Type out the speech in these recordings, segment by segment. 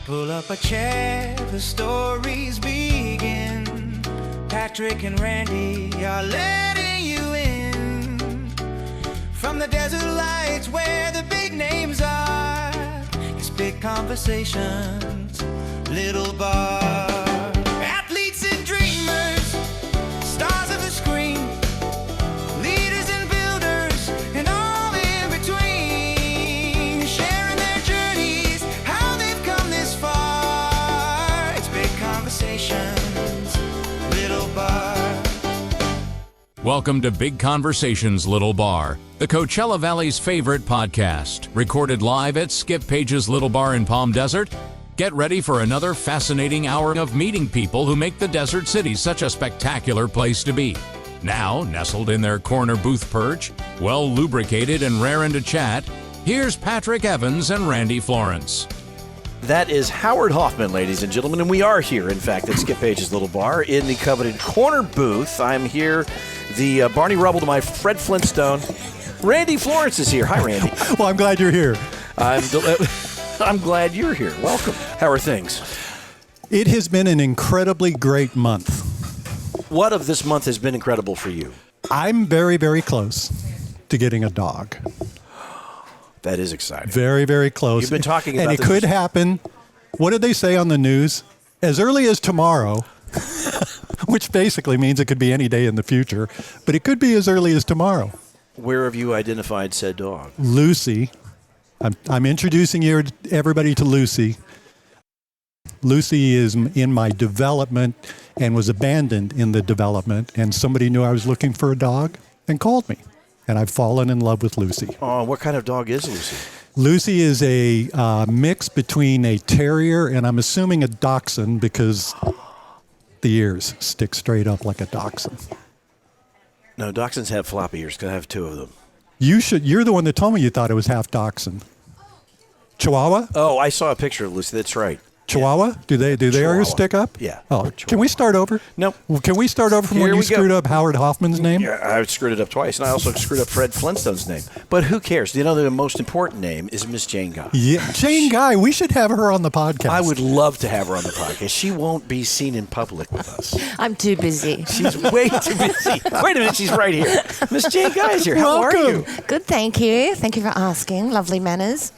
Pull up a chair, the stories begin. Patrick and Randy are letting you in. From the desert lights where the big names are, it's big conversations, little bar. Athletes and dreamers, stars of the screen, leaders and builders, and all in between, sharing their journeys, how they've come this far. It's big conversations, little bar. Welcome to Big Conversations, Little Bar, the Coachella Valley's favorite podcast, recorded live at Skip Page's Little Bar in Palm Desert. Get ready for another fascinating hour of meeting people who make the desert city such a spectacular place to be. Now, nestled in their corner booth perch, well lubricated and raring to chat, here's Patrick Evans and Randy Florence. That is Howard Hoffman, ladies and gentlemen, and we are here, in fact, at Skip Page's Little Bar in the coveted corner booth. I'm here, the Barney Rubble to my Fred Flintstone. Randy Florence is here. Hi, Randy. Well, I'm glad you're here. I'm glad you're here. Welcome. How are things? It has been an incredibly great month. What of this month has been incredible for you? I'm very, very close to getting a dog. That is exciting. Very, very close. You've been talking about and this. it could happen. What did they say on the news? As early as tomorrow, which basically means it could be any day in the future, but it could be as early as tomorrow. Where have you identified said dog? Lucy. I'm introducing everybody to Lucy. Lucy is in my development and was abandoned in the development, and somebody knew I was looking for a dog and called me. And I've fallen in love with Lucy. Oh, what kind of dog is Lucy? Lucy is a mix between a terrier and I'm assuming a dachshund because the ears stick straight up like a dachshund. No, dachshunds have floppy ears because I have two of them. You're the one that told me you thought it was half dachshund. Chihuahua? Oh, I saw a picture of Lucy. That's right. Chihuahua? Do they Chihuahua. ears stick up? Yeah. Oh, can we start over? Nope. Well, can we start over from Here when you we go. screwed up Howard Hoffman's name? Yeah, I screwed it up twice, and I also screwed up Fred Flintstone's name. But who cares? You know, the most important name is Miss Jane Guy. Yeah, Jane Guy. We should have her on the podcast. I would love to have her on the podcast. She won't be seen in public with us. I'm too busy. She's way too busy. Wait a minute, she's right here. Miss Jane Guy is here. How are you? Good, thank you. Thank you for asking. Lovely manners.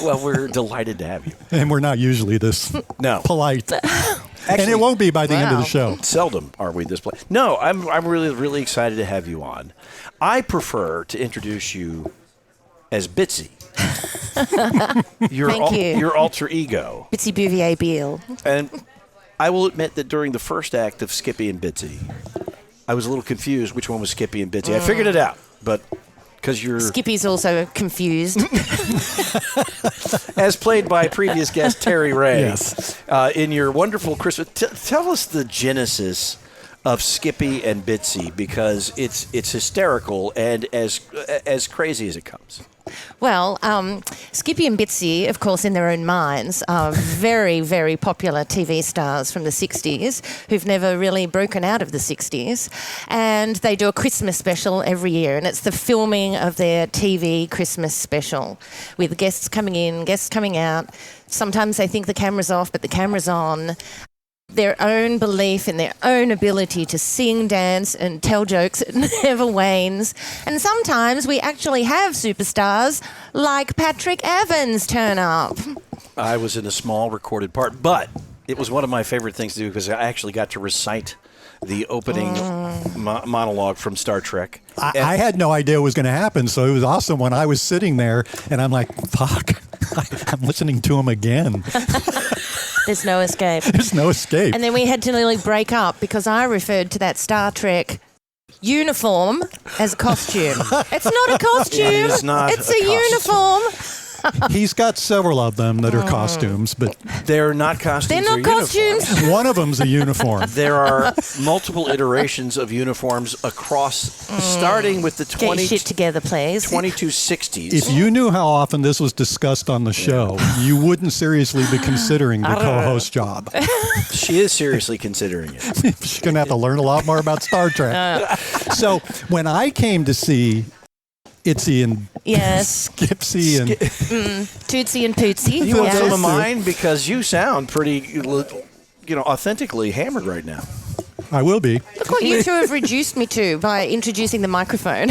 Well, we're delighted to have you. And we're not usually this polite. And it won't be by the end of the show. Seldom are we this polite. No, I'm really, really excited to have you on. I prefer to introduce you as Bitsy. Thank you. Your alter ego. Bitsy Bouvier Beale. And I will admit that during the first act of Skippy and Bitsy, I was a little confused which one was Skippy and Bitsy. I figured it out, but because you're... Skippy's also confused. As played by previous guest Terry Ray. Yes. In your wonderful Christmas... tell us the genesis of Skippy and Bitsy, because it's hysterical and as crazy as it comes. Well, Skippy and Bitsy, of course, in their own minds, are very, very popular TV stars from the 60s who've never really broken out of the 60s. And they do a Christmas special every year, and it's the filming of their TV Christmas special with guests coming in, guests coming out. Sometimes they think the camera's off, but the camera's on. Their own belief in their own ability to sing, dance, and tell jokes. It never wanes. And sometimes we actually have superstars like Patrick Evans turn up. I was in a small recorded part, but it was one of my favorite things to do because I actually got to recite the opening monologue from Star Trek. I had no idea it was going to happen, so it was awesome when I was sitting there and I'm like, fuck, I'm listening to him again. There's no escape. There's no escape. And then we had to nearly break up because I referred to that Star Trek uniform as a costume. It's not a costume. It is not it's a a costume. uniform. He's got several of them that are costumes, but They're not costumes. They're not costumes. Uniforms. one of them's a uniform. There are multiple iterations of uniforms across, starting with the Get your shit together, please. 2260s. If you knew how often this was discussed on the show, you wouldn't seriously be considering the co-host job. She is seriously considering it. She's going to have to learn a lot more about Star Trek. So when I came to see Itsy and Yes. Skipsy and Tootsie and Pootsy. You want Yes. some of mine? Because you sound pretty, authentically hammered right now. I will be. Look what you two have reduced me to by introducing the microphone.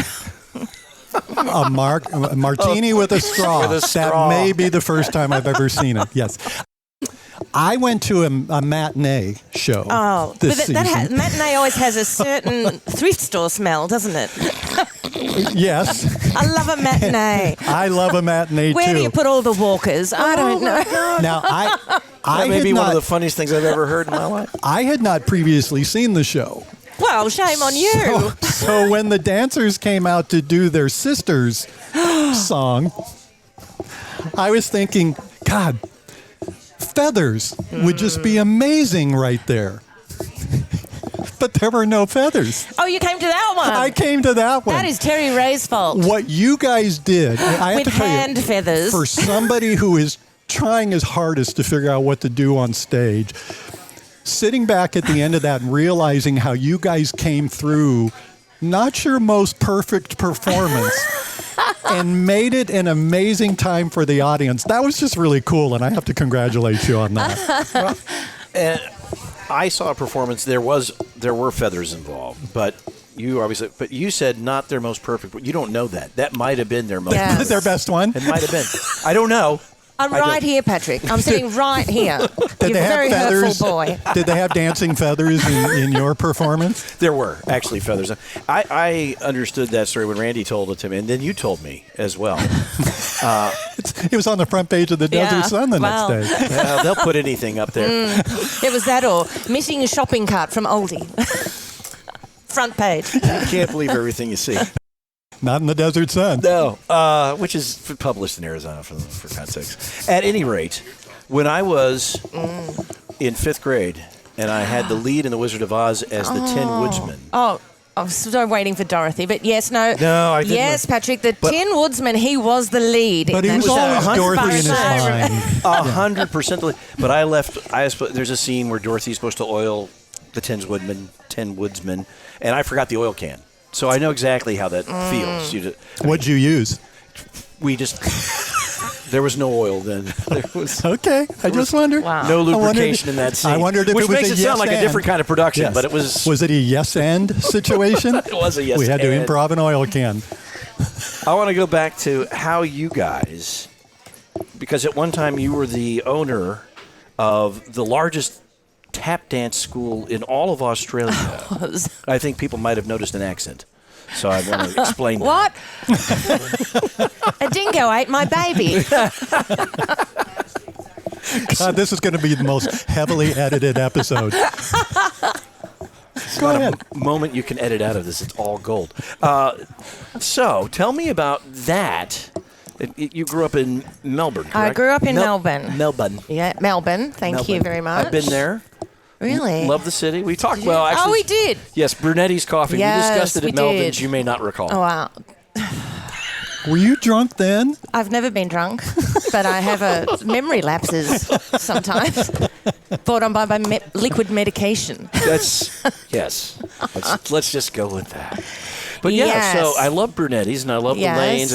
A martini with a straw. With a straw. That may be the first time I've ever seen it. Yes. I went to a matinee show this season. Matinee always has a certain thrift store smell, doesn't it? Yes. I love a matinee. I love a matinee Where too. do you put all the walkers? I don't know. Now, That may be one of the funniest things I've ever heard in my life. I had not previously seen the show. Well, shame on you. So when the dancers came out to do their sister's song, I was thinking, God, feathers would just be amazing right there. But there were no feathers. Oh, you came to that one. I came to that one. That is Terry Ray's fault. What you guys did, I have With to tell hand you, feathers. for somebody who is trying his hardest to figure out what to do on stage, sitting back at the end of that and realizing how you guys came through, not your most perfect performance, and made it an amazing time for the audience. That was just really cool, and I have to congratulate you on that. And I saw a performance. There were feathers involved, but you said not their most perfect. But you don't know that. That might have been their most. Yes. perfect. Their best one. It might have been. I don't know. I'm right here, Patrick. I'm sitting right here. Did You're they a have very feathers? hurtful boy. Did they have dancing feathers in your performance? There were actually feathers. I understood that story when Randy told it to me, and then you told me as well. It was on the front page of the Desert Sun the next day. They'll put anything up there. It was that or missing a shopping cart from Aldi. Front page. I can't believe everything you see. Not in the Desert Sun. No, which is published in Arizona, for God's sakes. At any rate, when I was in 5th grade and I had the lead in The Wizard of Oz as the Tin Woodsman. Oh, I was still waiting for Dorothy, but yes, no. No, I didn't. Yes, Patrick, the Tin Woodsman, he was the lead. But in he was that always show. Dorothy in his mind. 100%. But I left. There's a scene where Dorothy's supposed to oil the Tin Woodsman, and I forgot the oil can. So I know exactly how that feels. What'd you use? There was no oil then. There was Okay, I just wondered. Wow. no I wondered- lubrication in that scene. I wondered if which it was makes a it sound yes like a and. different kind of production, Yes. but it was. Was it a yes and situation? It was a yes We had to and. improv an oil can. I want to go back to how you guys, because at one time you were the owner of the largest tap dance school in all of Australia. I think people might have noticed an accent. So I want to explain that. What? A dingo ate my baby. God, this is going to be the most heavily edited episode. Go ahead. Moment you can edit out of this, it's all gold. So tell me about that. You grew up in Melbourne, correct? I grew up in Melbourne. Melbourne. Yeah, Melbourne. Thank you very much. I've been there. Really? Love the city. We talked, well, actually. Oh, we did. Yes, Brunetti's Coffee. Yes, we discussed it we at Melvin's. did. You may not recall. Oh, wow. Were you drunk then? I've never been drunk, but I have a memory lapses sometimes. Brought on by liquid medication. Yes. Let's just go with that. But yeah, Yes. so I love Brunetti's and I love Yes. the lanes.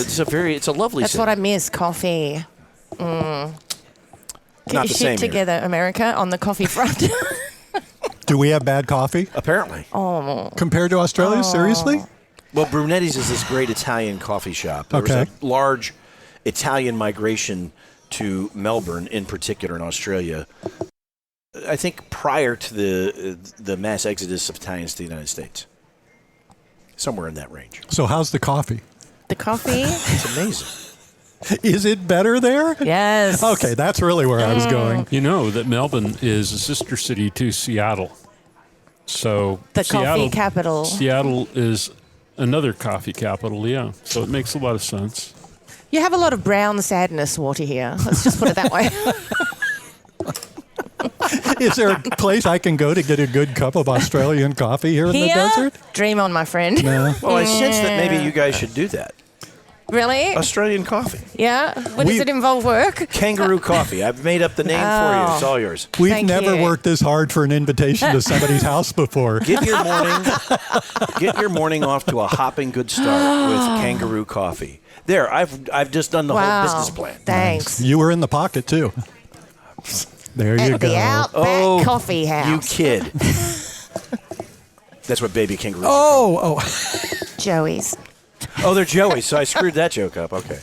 It's a lovely That's city. what I miss, coffee. Get Not your the shit same here. together, America, on the coffee front. Do we have bad coffee Apparently. compared to Australia? Seriously? Well, Brunetti's is this great Italian coffee shop. There was Okay. a large Italian migration to Melbourne, in particular in Australia. I think prior to the mass exodus of Italians to the United States. Somewhere in that range. So how's the coffee? The coffee? It's amazing. Is it better there? Yes. Okay, that's really where I was going. You know that Melbourne is a sister city to Seattle. So The coffee capital. Seattle is another coffee capital, yeah. So it makes a lot of sense. You have a lot of brown sadness water here. Let's just put it that way. Is there a place I can go to get a good cup of Australian coffee here in the Here? desert? Dream on, my friend. No. Well, I sense that maybe you guys should do that. Really? Australian coffee. Yeah? Does it involve work? Kangaroo coffee. I've made up the name for you. It's all yours. We've Thank never you. worked this hard for an invitation to somebody's house before. Get your morning off to a hopping good start with Kangaroo coffee. There, I've just done the whole business plan. Thanks. You were in the pocket, too. There you At go. the Outback Coffee House. You kid. That's what baby kangaroos are Oh. Joey's. called. Oh, they're Joey, so I screwed that joke up. Okay.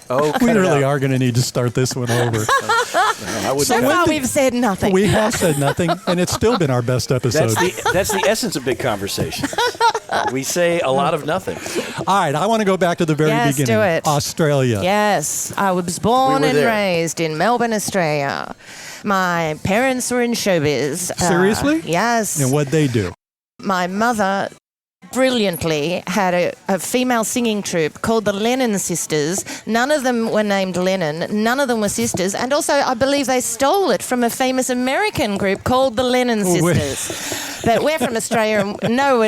Oh, We really are going to need to start this one over. I wouldn't So cut far, it. we've said nothing. We have said nothing, and it's still been our best episode. That's the essence of big conversation. We say a lot of nothing. All right, I want to go back to the very Yes, beginning. do it. Australia. Yes, I was born We were and there. raised in Melbourne, Australia. My parents were in showbiz. Seriously? Yes. And what'd they do? My mother brilliantly had a female singing troupe called the Lennon Sisters. None of them were named Lennon. None of them were sisters. And also, I believe they stole it from a famous American group called the Lennon Sisters. But we're from Australia and no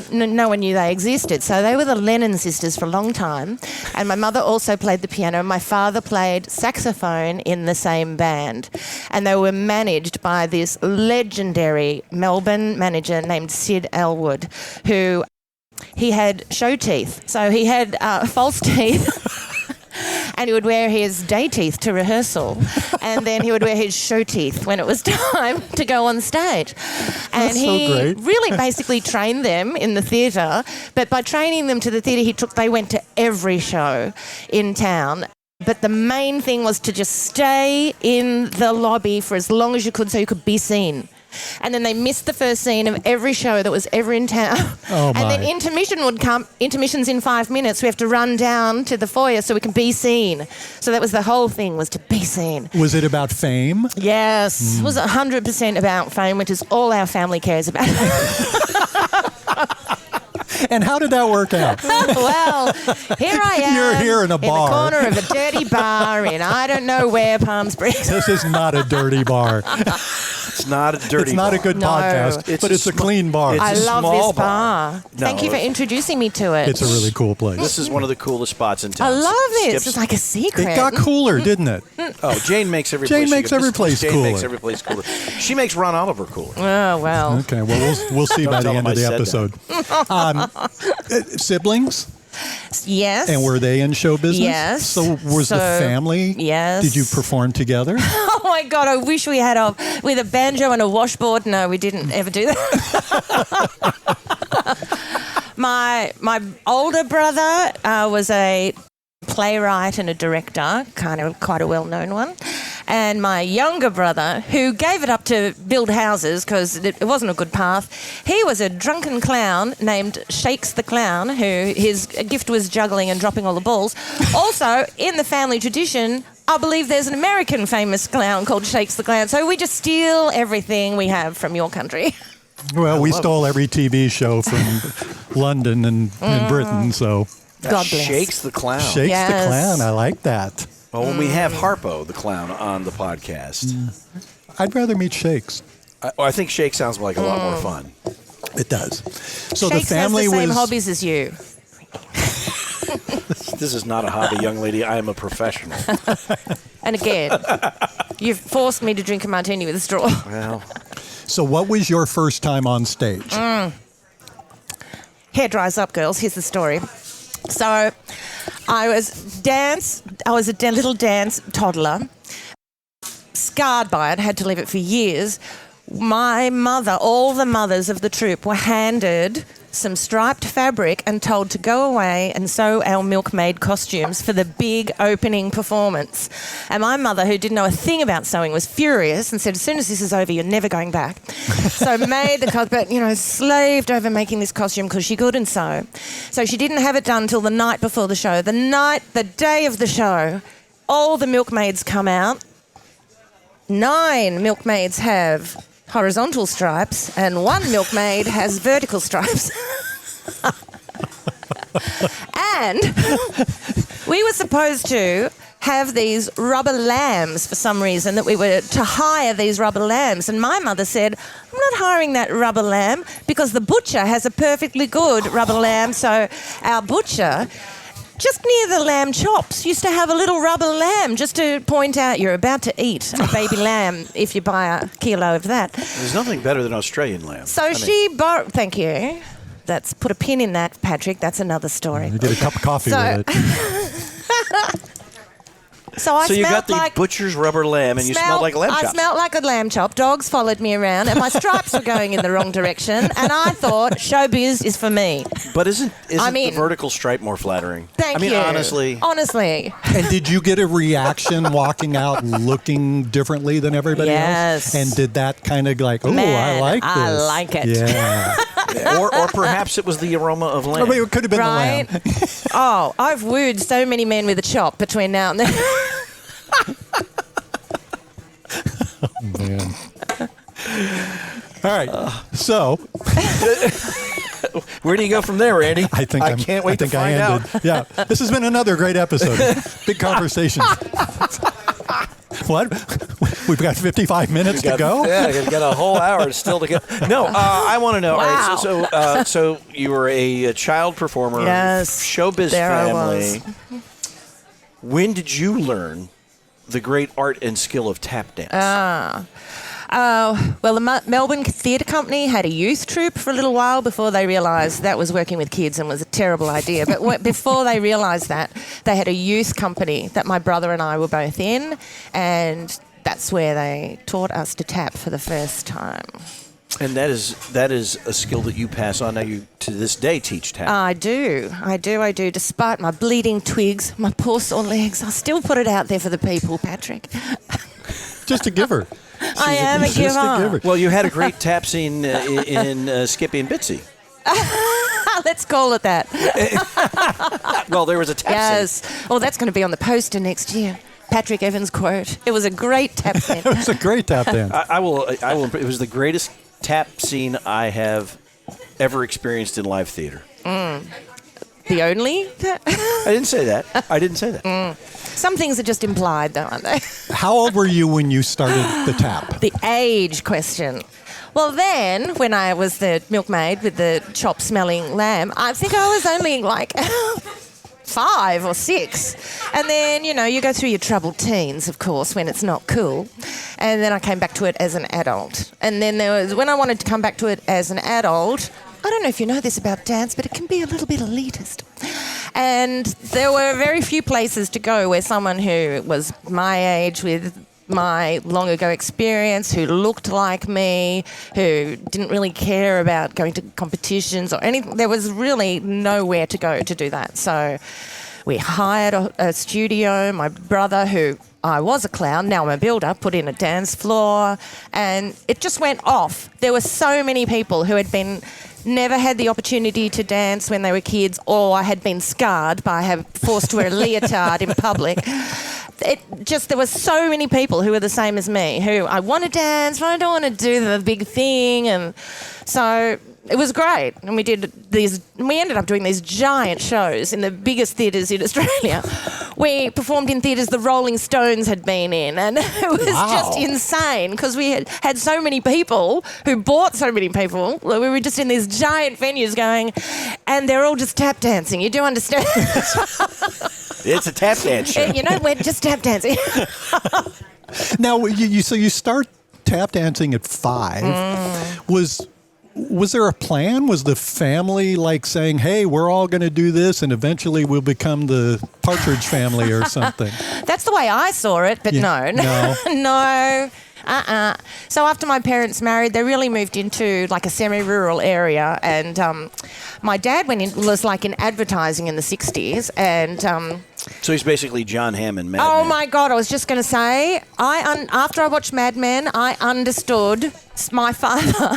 one knew they existed. So they were the Lennon Sisters for a long time. And my mother also played the piano. My father played saxophone in the same band. And they were managed by this legendary Melbourne manager named Sid Elwood, who... he had show teeth. So he had false teeth. And he would wear his day teeth to rehearsal. And then he would wear his show teeth when it was time to go on stage. And That's so he great. really basically trained them in the theatre. But by training them to the theatre, they went to every show in town. But the main thing was to just stay in the lobby for as long as you could so you could be seen. And then they missed the first scene of every show that was ever in town. Oh, and then my. intermission would come. Intermission's in 5 minutes. We have to run down to the foyer so we can be seen. So that was the whole thing, was to be seen. Was it about fame? Yes. It was 100% about fame, which is all our family cares about. And how did that work out? Well, here I am. You're here in a bar. In the corner of a dirty bar in I don't know where, Palm Springs. This is not a dirty bar. It's not a dirty It's not a bar. good No. podcast, It's but a it's a sm- clean bar. it's I a love small this bar. Thank you for No. introducing me to it. It's a really cool place. This is one of the coolest spots in town. I love this. Skips- It's like a secret. It got cooler, didn't it? Oh, Jane makes every Jane place. she makes goes- every place Jane cooler. makes every place cooler. She makes Ron Oliver cooler. Oh, well. Okay, well, we'll see by the tell end him of the I said episode. Siblings? Yes. And were they in show business? Yes. So was the So, family? yes. Did you perform together? Oh, my God. I wish we had with a banjo and a washboard. No, we didn't ever do that. My older brother was a playwright and a director, kind of quite a well-known one. And my younger brother, who gave it up to build houses because it wasn't a good path, he was a drunken clown named Shakes the Clown, who his gift was juggling and dropping all the balls. Also, in the family tradition, I believe there's an American famous clown called Shakes the Clown. So we just steal everything we have from your country. Well, we stole every TV show from London and Britain, so God bless. Shakes the clown. Shakes Yes. the Clown. I like that. Well, when we have Harpo the clown on the podcast, I'd rather meet Shakes. I think Shake sounds like a lot more fun. It does. So Shakes the family has the same was hobbies as you. This is not a hobby, young lady. I am a professional. And again, you've forced me to drink a martini with a straw. Well, Mm. So what was your first time on stage? Hair dries up, girls. Here's the story. So I was a little dance toddler, scarred by it, had to leave it for years. My mother, all the mothers of the troupe were handed some striped fabric and told to go away and sew our milkmaid costumes for the big opening performance. And my mother, who didn't know a thing about sewing, was furious and said, as soon as this is over, you're never going back. So made the costume, but, slaved over making this costume because she couldn't sew. So she didn't have it done till the night before the show. The day of the show, all the milkmaids come out. 9 milkmaids have horizontal stripes and 1 milkmaid has vertical stripes. And we were supposed to have these rubber lambs for some reason, that we were to hire these rubber lambs. And my mother said, I'm not hiring that rubber lamb because the butcher has a perfectly good rubber lamb. So our butcher just near the lamb chops, used to have a little rubber lamb just to point out you're about to eat a baby lamb if you buy a kilo of that. There's nothing better than Australian lamb. So thank you. That's put a pin in that, Patrick. That's another story. You get a cup of coffee with it. So you got the butcher's rubber lamb, and you smelled like a lamb chop. I smelled like a lamb chop. Dogs followed me around, and my stripes were going in the wrong direction. And I thought, showbiz is for me. But isn't the vertical stripe more flattering? Thank you. Honestly. And did you get a reaction walking out looking differently than everybody else? And did that kind of like, I like this. I like it. Yeah. or perhaps it was the aroma of lamb. I mean, it could have been right? the lamb. I've wooed so many men with a chop between now and then. Oh, man. All right. So, where do you go from there, Randy? I can't wait to find out. Yeah. This has been another great episode. Big conversations. What? We've got 55 minutes to go? Yeah, we've got a whole hour still to go. No, I want to know. Wow. All right, so you were a child performer, yes, showbiz there family. I was. When did you learn the great art and skill of tap dance? Well, the Melbourne Theatre Company had a youth troupe for a little while before they realised that was working with kids and was a terrible idea. But before they realised that, they had a youth company that my brother and I were both in, and that's where they taught us to tap for the first time. And that is a skill that you pass on. Now you, to this day, teach tap. I do. Despite my bleeding twigs, my poor sore legs, I still put it out there for the people, Patrick. Just a giver. I am a giver. Well, you had a great tap scene in Skippy and Bitsy. Let's call it that. Well, there was a tap scene. Yes. Well, that's going to be on the poster next year. Patrick Evans quote. It was a great tap scene. It was a great tap dance. I will. It was the greatest tap scene I have ever experienced in live theater. The only? I didn't say that. Some things are just implied, though, aren't they? How old were you when you started the tap? The age question. Well, then, when I was the milkmaid with the chop-smelling lamb, I think I was only like 5 or 6. And then, you go through your troubled teens, of course, when it's not cool. And then I came back to it as an adult. And then when I wanted to come back to it as an adult, I don't know if you know this about dance, but it can be a little bit elitist. And there were very few places to go where someone who was my age with my long ago experience, who looked like me, who didn't really care about going to competitions or anything, there was really nowhere to go to do that. So we hired a studio. My brother, who I was a clown, now I'm a builder, put in a dance floor, and it just went off. There were so many people who had never had the opportunity to dance when they were kids, or had been scarred by having forced to wear a leotard in public. There were so many people who were the same as me, who I want to dance, but I don't want to do the big thing, and so it was great. And we ended up doing these giant shows in the biggest theatres in Australia. We performed in theatres the Rolling Stones had been in, and it was just insane because we had so many people who bought so many people. We were just in these giant venues going, and they're all just tap dancing. You do understand? It's a tap dance show. We're just tap dancing. Now, so you start tap dancing at 5. Was there a plan? Was the family like saying, hey, we're all going to do this and eventually we'll become the Partridge Family or something? That's the way I saw it, but no. No. So after my parents married, they really moved into like a semi-rural area, and my dad was like in advertising in the 60s, and so he's basically John Hamm in Mad Men. Oh my God, I was just going to say, after I watched Mad Men, I understood my father.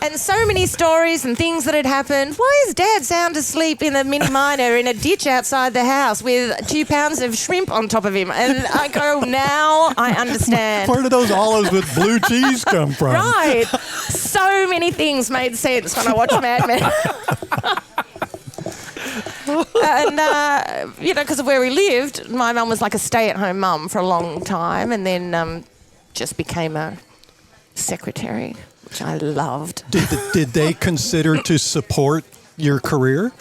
And so many stories and things that had happened. Why is Dad sound asleep in a mini miner in a ditch outside the house with 2 pounds of shrimp on top of him? And I go, now I understand. Where do those olives with blue cheese come from? Right. So many things made sense when I watched Mad Men. And, because of where we lived, my mum was like a stay-at-home mum for a long time, and then just became a secretary, which I loved. Did they consider to support your career?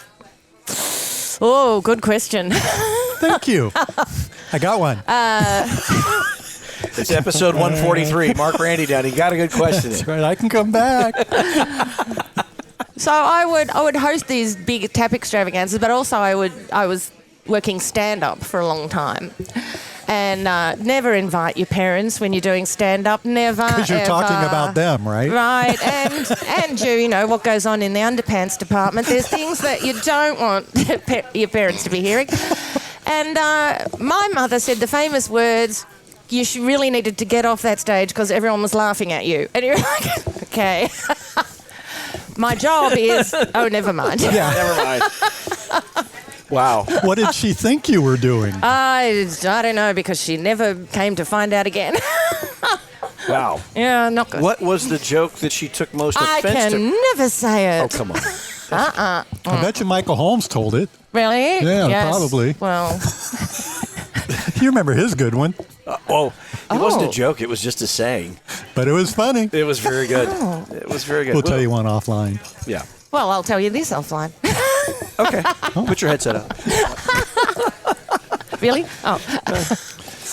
Oh, good question. Thank you. I got one. It's episode 143. Mark Randy down. He got a good question. That's right. I can come back. So I would host these big tap extravaganzas, but also I was working stand-up for a long time. And never invite your parents when you're doing stand-up. Never. Because you're ever. talking about them, right? Right. And you know what goes on in the underpants department. There's things that you don't want your parents to be hearing. And my mother said the famous words, you really needed to get off that stage because everyone was laughing at you. And you're like, okay. My job is, oh, never mind. Yeah, never mind. Wow. What did she think you were doing? I don't know, because she never came to find out again. Wow. Yeah, not good. What was the joke that she took most I offense to? can never say it. Oh, come on. I bet you Michael Holmes told it. Really? Yeah, Yes. probably. Well, You remember his good one, It wasn't a joke. It was just a saying. but it was funny. It was very good. Oh. It was very good. We'll tell you one offline. Yeah. well, I'll tell you this offline. Okay. Put your headset up. Really? Oh.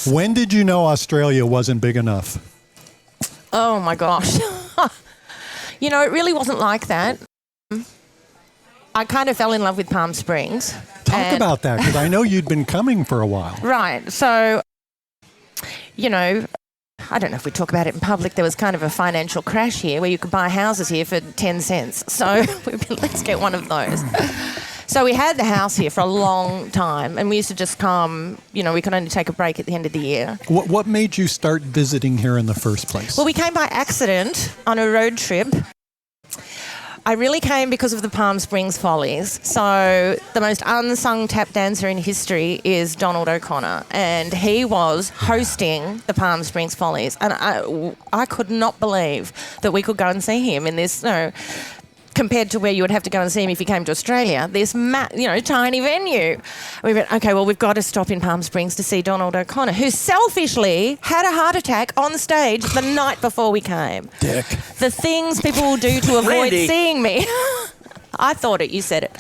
When did you know Australia wasn't big enough? Oh my gosh. You know, it really wasn't like that. I kind of fell in love with Palm Springs. Talk about that, because I know you'd been coming for a while. Right. So, you know, I don't know if we talk about it in public. There was kind of a financial crash here where you could buy houses here for 10 cents. So let's get one of those. So we had the house here for a long time, and we used to just come, you know, we could only take a break at the end of the year. What made you start visiting here in the first place? Well, we came by accident on a road trip. I really came because of the Palm Springs Follies. So the most unsung tap dancer in history is Donald O'Connor, and he was hosting the Palm Springs Follies. And I could not believe that we could go and see him in this, you know, compared to where you would have to go and see him if you came to Australia, this tiny venue. We went, okay, well, we've got to stop in Palm Springs to see Donald O'Connor, who selfishly had a heart attack on stage the night before we came. Dick. The things people will do to avoid Randy. seeing me. I thought it, you said it.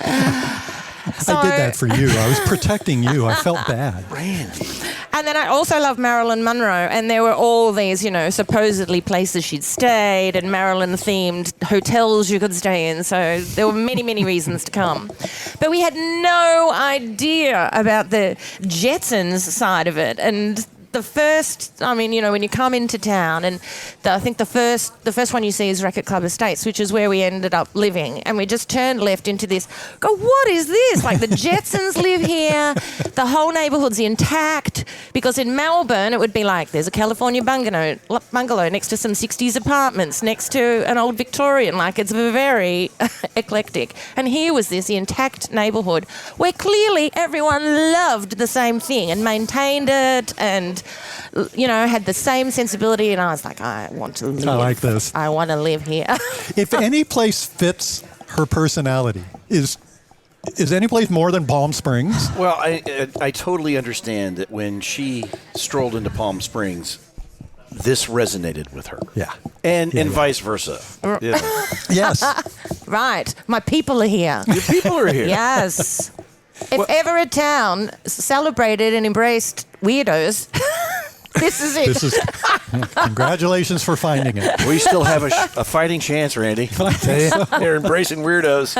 I did that for you. I was protecting you. I felt bad. Randy. And then I also love Marilyn Monroe, and there were all these, you know, supposedly places she'd stayed and Marilyn-themed hotels you could stay in. So there were many, many reasons to come. But we had no idea about the Jetsons side of it. And the first, I mean, you know, when you come into town, and I think the first one you see is Racket Club Estates, which is where we ended up living. And we just turned left into this, go, what is this? Like, the Jetsons live here. The whole neighbourhood's intact. Because in Melbourne, it would be like, there's a California bungalow next to some 60s apartments, next to an old Victorian. Like, it's very eclectic. And here was this intact neighbourhood where clearly everyone loved the same thing and maintained it and, you know, had the same sensibility. And I was like, I want to live. I like this. I want to live here. If any place fits her personality, is any place more than Palm Springs? Well, I totally understand that when she strolled into Palm Springs, this resonated with her. Yeah. And vice versa. Yeah. Yes. Right. My people are here. Your people are here. Yes. If ever a town celebrated and embraced weirdos, this is it. This is. Congratulations for finding it. We still have a fighting chance, Randy. They're embracing weirdos.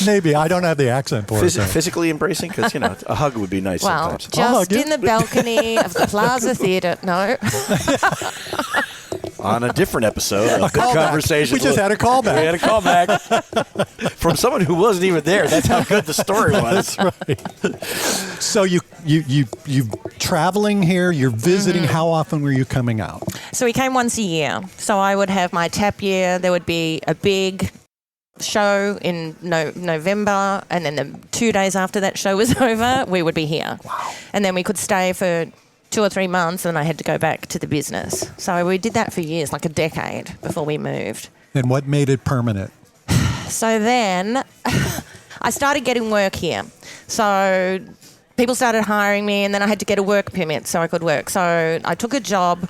Maybe. I don't have the accent for it. though. Physically embracing? Because, you know, a hug would be nice Well, sometimes. just in the balcony of the Plaza Theatre. No. On a different episode of the conversation. We just had a callback. We had a callback from someone who wasn't even there. That's how good the story was. Right. So you traveling here, you're visiting. Mm-hmm. How often were you coming out? So we came once a year. So I would have my tap year. There would be a big show in November, and then the 2 days after that show was over, we would be here. Wow. And then we could stay for 2 or 3 months, and I had to go back to the business. So we did that for years, like a decade before we moved. And what made it permanent? So then I started getting work here. So people started hiring me, and then I had to get a work permit so I could work. So I took a job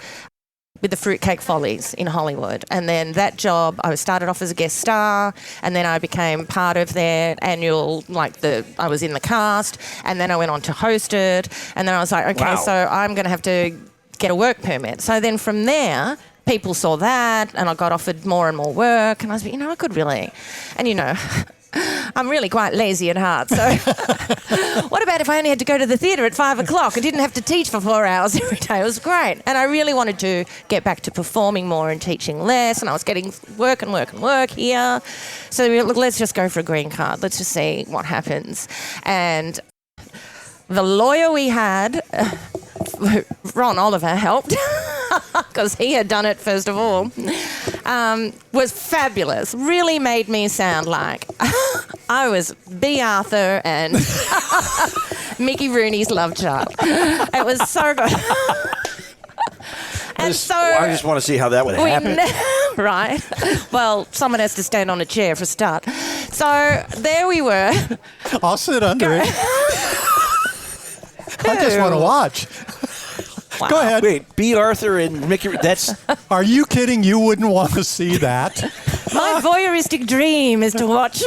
with the Fruitcake Follies in Hollywood. And then that job, I started off as a guest star, and then I became part of their annual, I was in the cast, and then I went on to host it, and then I was like, okay, Wow. so I'm going to have to get a work permit. So then from there, people saw that, and I got offered more and more work, and I was like, I could really, and I'm really quite lazy at heart, so what about if I only had to go to the theatre at 5 o'clock and didn't have to teach for 4 hours every day? It was great. And I really wanted to get back to performing more and teaching less, and I was getting work here. So we look, let's just go for a green card. Let's just see what happens. And the lawyer we had, Ron Oliver, helped because he had done it first of all, was fabulous. Really made me sound like I was B. Arthur and Mickey Rooney's love child. It was so good. And I just want to see how that would happen. Right. Well, someone has to stand on a chair for a start. So there we were. I'll sit under it. I just want to watch. Wow. Go ahead. Wait, B. Arthur and Mickey. That's Are you kidding? You wouldn't want to see that. My voyeuristic dream is to watch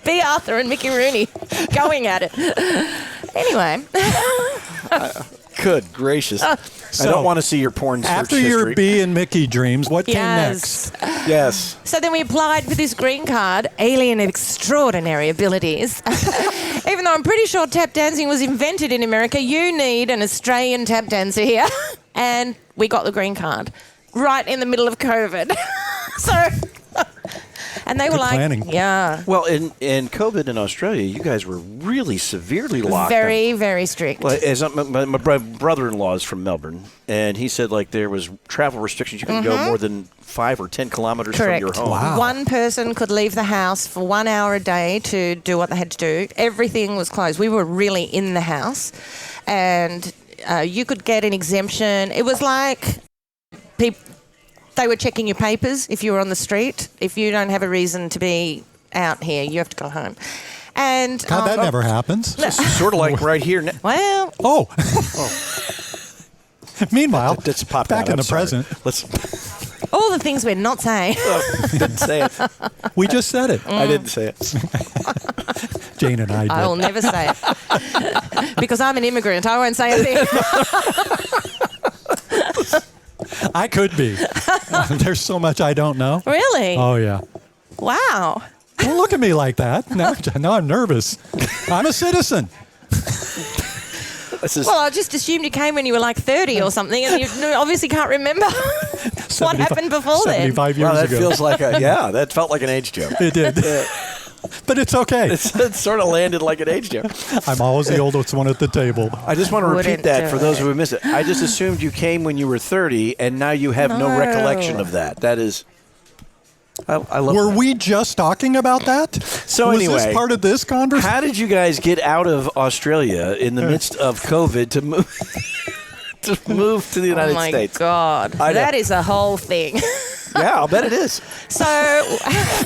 B. Arthur and Mickey Rooney going at it. Anyway. good gracious. I don't want to see your porn search After history. your B and Mickey dreams, what came Yes. next? Yes. So then we applied for this green card, alien of extraordinary abilities. Even though I'm pretty sure tap dancing was invented in America, you need an Australian tap dancer here. And we got the green card right in the middle of COVID. And they were like, planning. yeah, Well, in COVID in Australia, you guys were really severely locked very, down. very strict. Well, as my brother-in-law is from Melbourne, and he said there was travel restrictions. You couldn't go more than 5 or 10 kilometers Correct. from your home. Wow. One person could leave the house for 1 hour a day to do what they had to do. Everything was closed. We were really in the house, and you could get an exemption. It was like they were checking your papers if you were on the street. If you don't have a reason to be out here, you have to go home. And God, that never happens. Sort of like right here. well, Oh. Meanwhile, That's popped back out. in I'm the sorry. present, Let's all the things we're not saying. didn't say it. we just said it. I didn't say it. Jane and I did. I will never say it because I'm an immigrant. I won't say a thing. I could be. There's so much I don't know. Really? Oh, yeah. Wow. Don't look at me like that. Now I'm nervous. I'm a citizen. This is, Well, I just assumed you came when you were like 30 or something, and you obviously can't remember what happened before then. 75 years well, that ago. feels like that felt like an age joke. It did. But it's okay. It sort of landed like an age joke. I'm always the oldest one at the table. I just want to repeat Wouldn't that do for those it. who have missed it. I just assumed you came when you were 30, and now you have no recollection of that. That is, I love Were that. we just talking about that? So Was anyway, this part of this conversation? How did you guys get out of Australia in the midst of COVID to move to the United Oh my States? God, I know. that is a whole thing. Yeah, I'll bet it is. So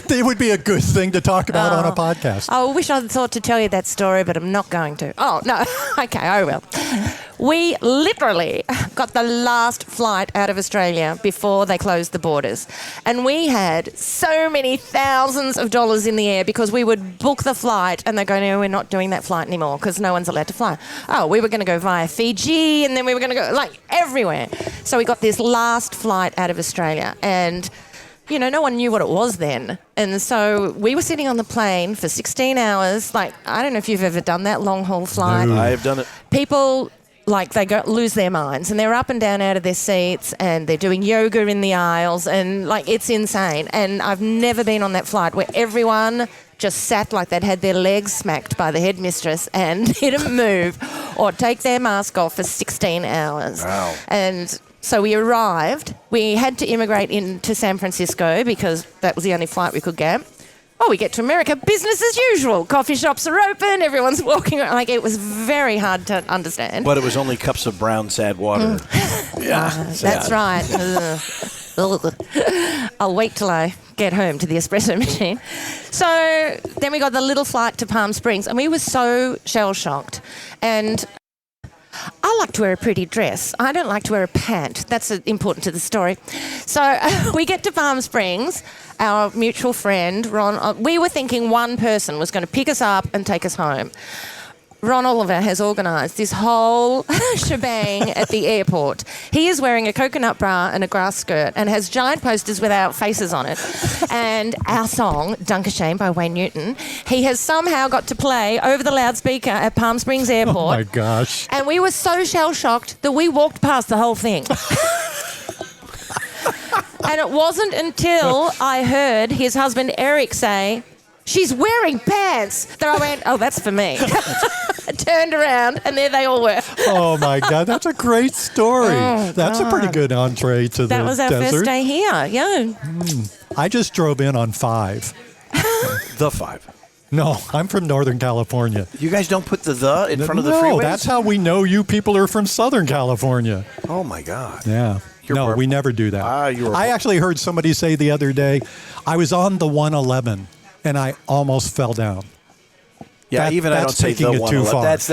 It would be a good thing to talk about on a podcast. I wish I'd thought to tell you that story, but I'm not going to. Oh, no. Okay, I will. We literally got the last flight out of Australia before they closed the borders. And we had so many thousands of dollars in the air because we would book the flight and they go, no, we're not doing that flight anymore because no one's allowed to fly. Oh, we were going to go via Fiji and then we were going to go everywhere. So we got this last flight out of Australia and no one knew what it was then. And so we were sitting on the plane for 16 hours. I don't know if you've ever done that long haul flight. I have done it. People, they lose their minds and they're up and down out of their seats and they're doing yoga in the aisles and, it's insane. And I've never been on that flight where everyone just sat like they'd had their legs smacked by the headmistress and didn't move or take their mask off for 16 hours. Wow. And so we arrived. We had to immigrate into San Francisco because that was the only flight we could get. Oh, we get to America, business as usual. Coffee shops are open, everyone's walking around. It was very hard to understand. But it was only cups of brown, sad water. Yeah, That's right. Ugh. I'll wait till I get home to the espresso machine. So then we got the little flight to Palm Springs, and we were so shell-shocked. And I like to wear a pretty dress. I don't like to wear a pant. That's important to the story. So we get to Palm Springs. Our mutual friend, Ron, we were thinking one person was going to pick us up and take us home. Ron Oliver has organised this whole shebang at the airport. He is wearing a coconut bra and a grass skirt and has giant posters with our faces on it. And our song, Dunk a Shame by Wayne Newton, he has somehow got to play over the loudspeaker at Palm Springs Airport. Oh, my gosh. And we were so shell-shocked that we walked past the whole thing. And it wasn't until I heard his husband Eric say, "She's wearing pants," that I went, "Oh, that's for me." I turned around and there they all were. Oh, my God. That's a great story. Oh, That's a pretty good entree to the That was our desert. first day here, yeah. I just drove in on 5. The 5. No, I'm from Northern California. You guys don't put the in front of the No, freeways? that's how we know you people are from Southern California. Oh, my God. Yeah. You're we never do that. I actually heard somebody say the other day, I was on the 111 and I almost fell down. Yeah, I don't say taking the it one. too far. That's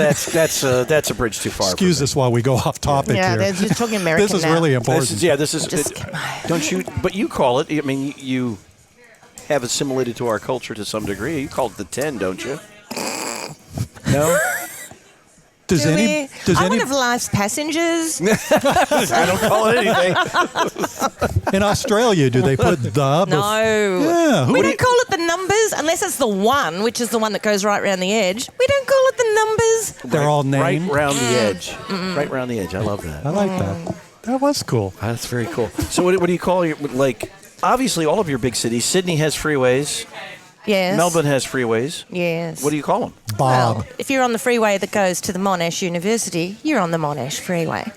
a bridge too far. Excuse us while we go off topic Yeah, here. they're just talking American This is now. really important. This is. Don't you? But you call it. I mean, you have assimilated to our culture to some degree. You call it the 10, don't you? No. Does any one of life's passengers. I don't call it anything. in Australia do they put the? No. Yeah. We don't call it the numbers unless it's the 1, which is the one that goes right around the edge. We don't call it the numbers. They're all named. Right round the edge. Right round the edge. I love that. I like that. That was cool. That's very cool. So what do you call your, like, obviously all of your big cities, Sydney has freeways, Yes. Melbourne has freeways. Yes. What do you call them? Bob. Well, if you're on the freeway that goes to the Monash University, you're on the Monash Freeway.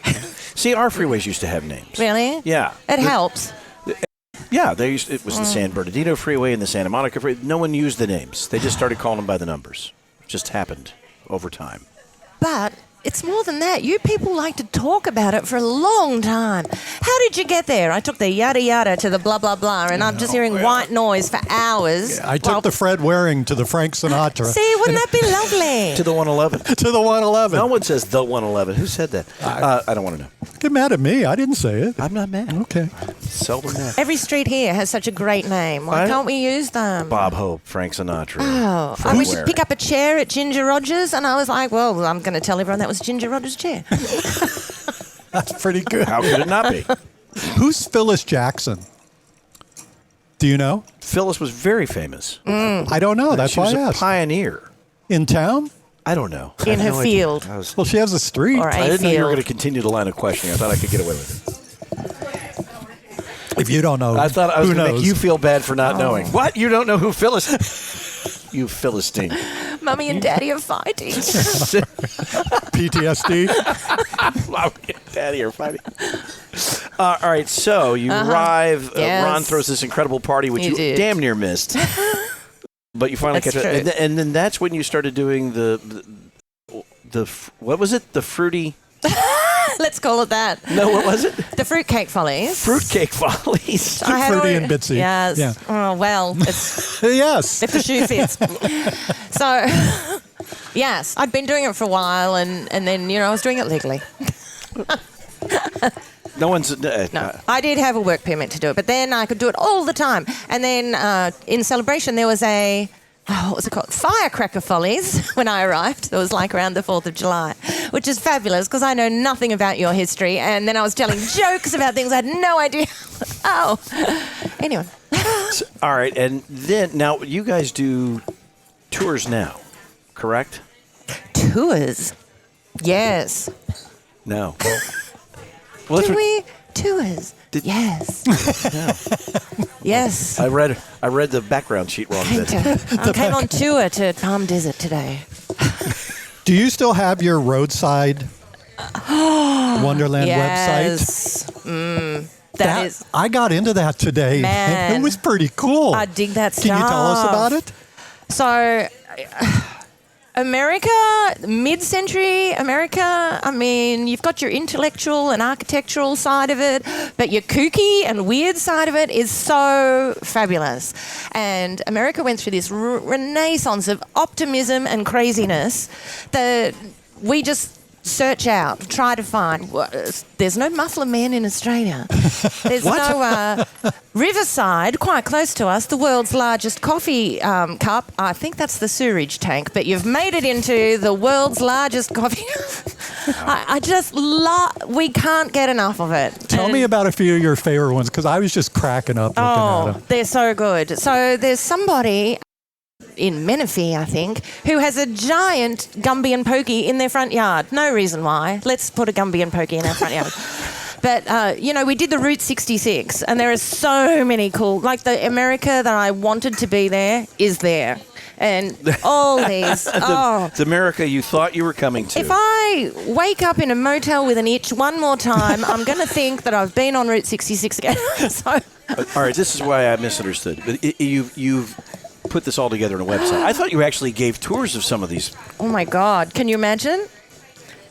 See, our freeways used to have names. Really? Yeah. It helps. Yeah, it was the San Bernardino Freeway and the Santa Monica Freeway. No one used the names. They just started calling them by the numbers. It just happened over time. But it's more than that. You people like to talk about it for a long time. How did you get there? I took the yada yada to the blah blah blah, and I'm just hearing white noise for hours. I took the Fred Waring to the Frank Sinatra. See, wouldn't that be lovely? To the 111. To the 111. No one says the 111. Who said that? I don't want to know. Get mad at me. I didn't say it. I'm not mad. Okay. Seldom mad. Every street here has such a great name. Why can't we use them? Bob Hope, Frank Sinatra. Oh, Fred we should Waring. pick up a chair at Ginger Rogers, and I was like, well, I'm going to tell everyone that was Ginger Rogers' chair. That's pretty good. How could it not be? Who's Phyllis Jackson? Do you know? Phyllis was very famous. I don't know. That's she why was I a asked. pioneer. In town? I don't know. I In have her no idea. field. Well, she has a street. Or I a didn't know you were field. going to continue the line of questioning. I thought I could get away with it. If you don't know, I thought I was who going to knows? make you feel bad for not knowing. What? You don't know who Phyllis? You Philistine. Mummy and Daddy are fighting. PTSD. Mom and Daddy are fighting. All right, so you arrive. Yes. Ron throws this incredible party, which He you did. damn near missed. But you finally That's catch it. true. And then that's when you started doing the what was it? The fruity... Let's call it that. No, what was it? The fruitcake follies. Fruitcake follies. I had Fruity already- and Bitsy. Yes. Yeah. Oh, well, it's Yes. if the shoe fits. So, yes, I'd been doing it for a while, and then, I was doing it legally. No one's... No, I did have a work permit to do it, but then I could do it all the time. And then in celebration, there was what was it called? Firecracker Follies when I arrived. It was like around the 4th of July, which is fabulous because I know nothing about your history. And then I was telling jokes about things I had no idea. Oh, anyway. All right, and then now you guys do tours now, correct? Tours. Yes. No. Well, that's Do what- we? Tours. Yes. Yes. I read the background sheet wrong. I came on tour to Palm Desert today. Do you still have your Roadside Wonderland website? Yes. That is. I got into that today. Man. It was pretty cool. I dig that stuff. Can you tell us about it? So, America, mid-century America, I mean, you've got your intellectual and architectural side of it, but your kooky and weird side of it is so fabulous. And America went through this renaissance of optimism and craziness that we just search out, try to find. There's no Muffler Man in Australia. There's no Riverside, quite close to us, the world's largest coffee cup. I think that's the sewerage tank, but you've made it into the world's largest coffee. I just love. We can't get enough of it. Tell me about a few of your favorite ones, because I was just cracking up looking at them. They're so good. So there's somebody in Menifee, I think, who has a giant Gumby and Pokey in their front yard. No reason why. Let's put a Gumby and Pokey in our front yard. But, we did the Route 66, and there are so many cool... Like, the America that I wanted to be there is there. And all these... The America you thought you were coming to. If I wake up in a motel with an itch one more time, I'm going to think that I've been on Route 66 again. So... All right, this is why I misunderstood. But you've put this all together on a website. I thought you actually gave tours of some of these. Oh, my God. Can you imagine?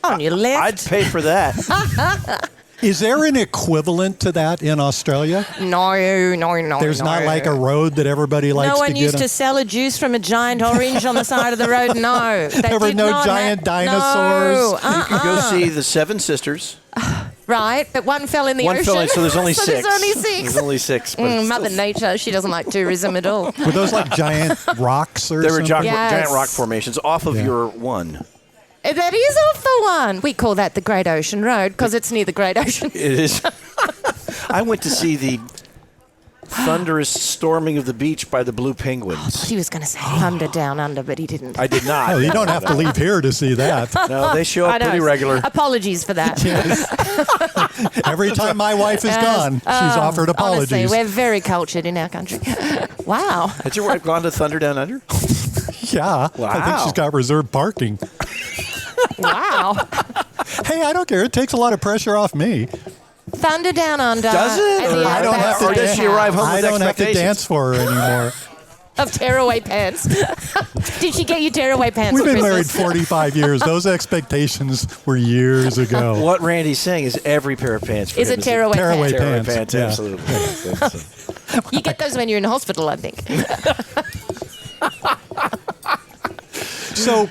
On your left. I'd pay for that. Is there an equivalent to that in Australia? No. There's not like a road that everybody likes to get on? No one used to sell a juice from a giant orange on the side of the road. No. There were no giant dinosaurs. No. You can go see the Seven Sisters. Right, but one fell in the ocean. One fell in, so there's only six. There's only six. There's only six. But Mother Nature, she doesn't like tourism at all. Were those like giant rocks or There were something? giant rock formations off of your one. That is off the one. We call that the Great Ocean Road because it's near the Great Ocean. It is. I went to see the thunderous storming of the beach by the Blue Penguins. He was going to say Thunder Down Under, but he didn't. I did not. Oh, you don't have to leave here to see that. No, they show up pretty regular. Apologies for that. Every time my wife is gone, she's offered apologies. Honestly, we're very cultured in our country. Wow. Has your wife gone to Thunder Down Under? Yeah. Wow. I think she's got reserved parking. Wow. Hey, I don't care. It takes a lot of pressure off me. Thunder Down Under. Does it? And the I don't have to Or does she arrive home I with don't have to expectations? dance for her anymore. Of tearaway pants. Did she get you tearaway pants We've for been married Christmas? 45 years. Those expectations were years ago. What Randy's saying is every pair of pants for Is him a tearaway Tearaway pants. tearaway pants. Yeah. Absolutely. You get those when you're in hospital, I think. So,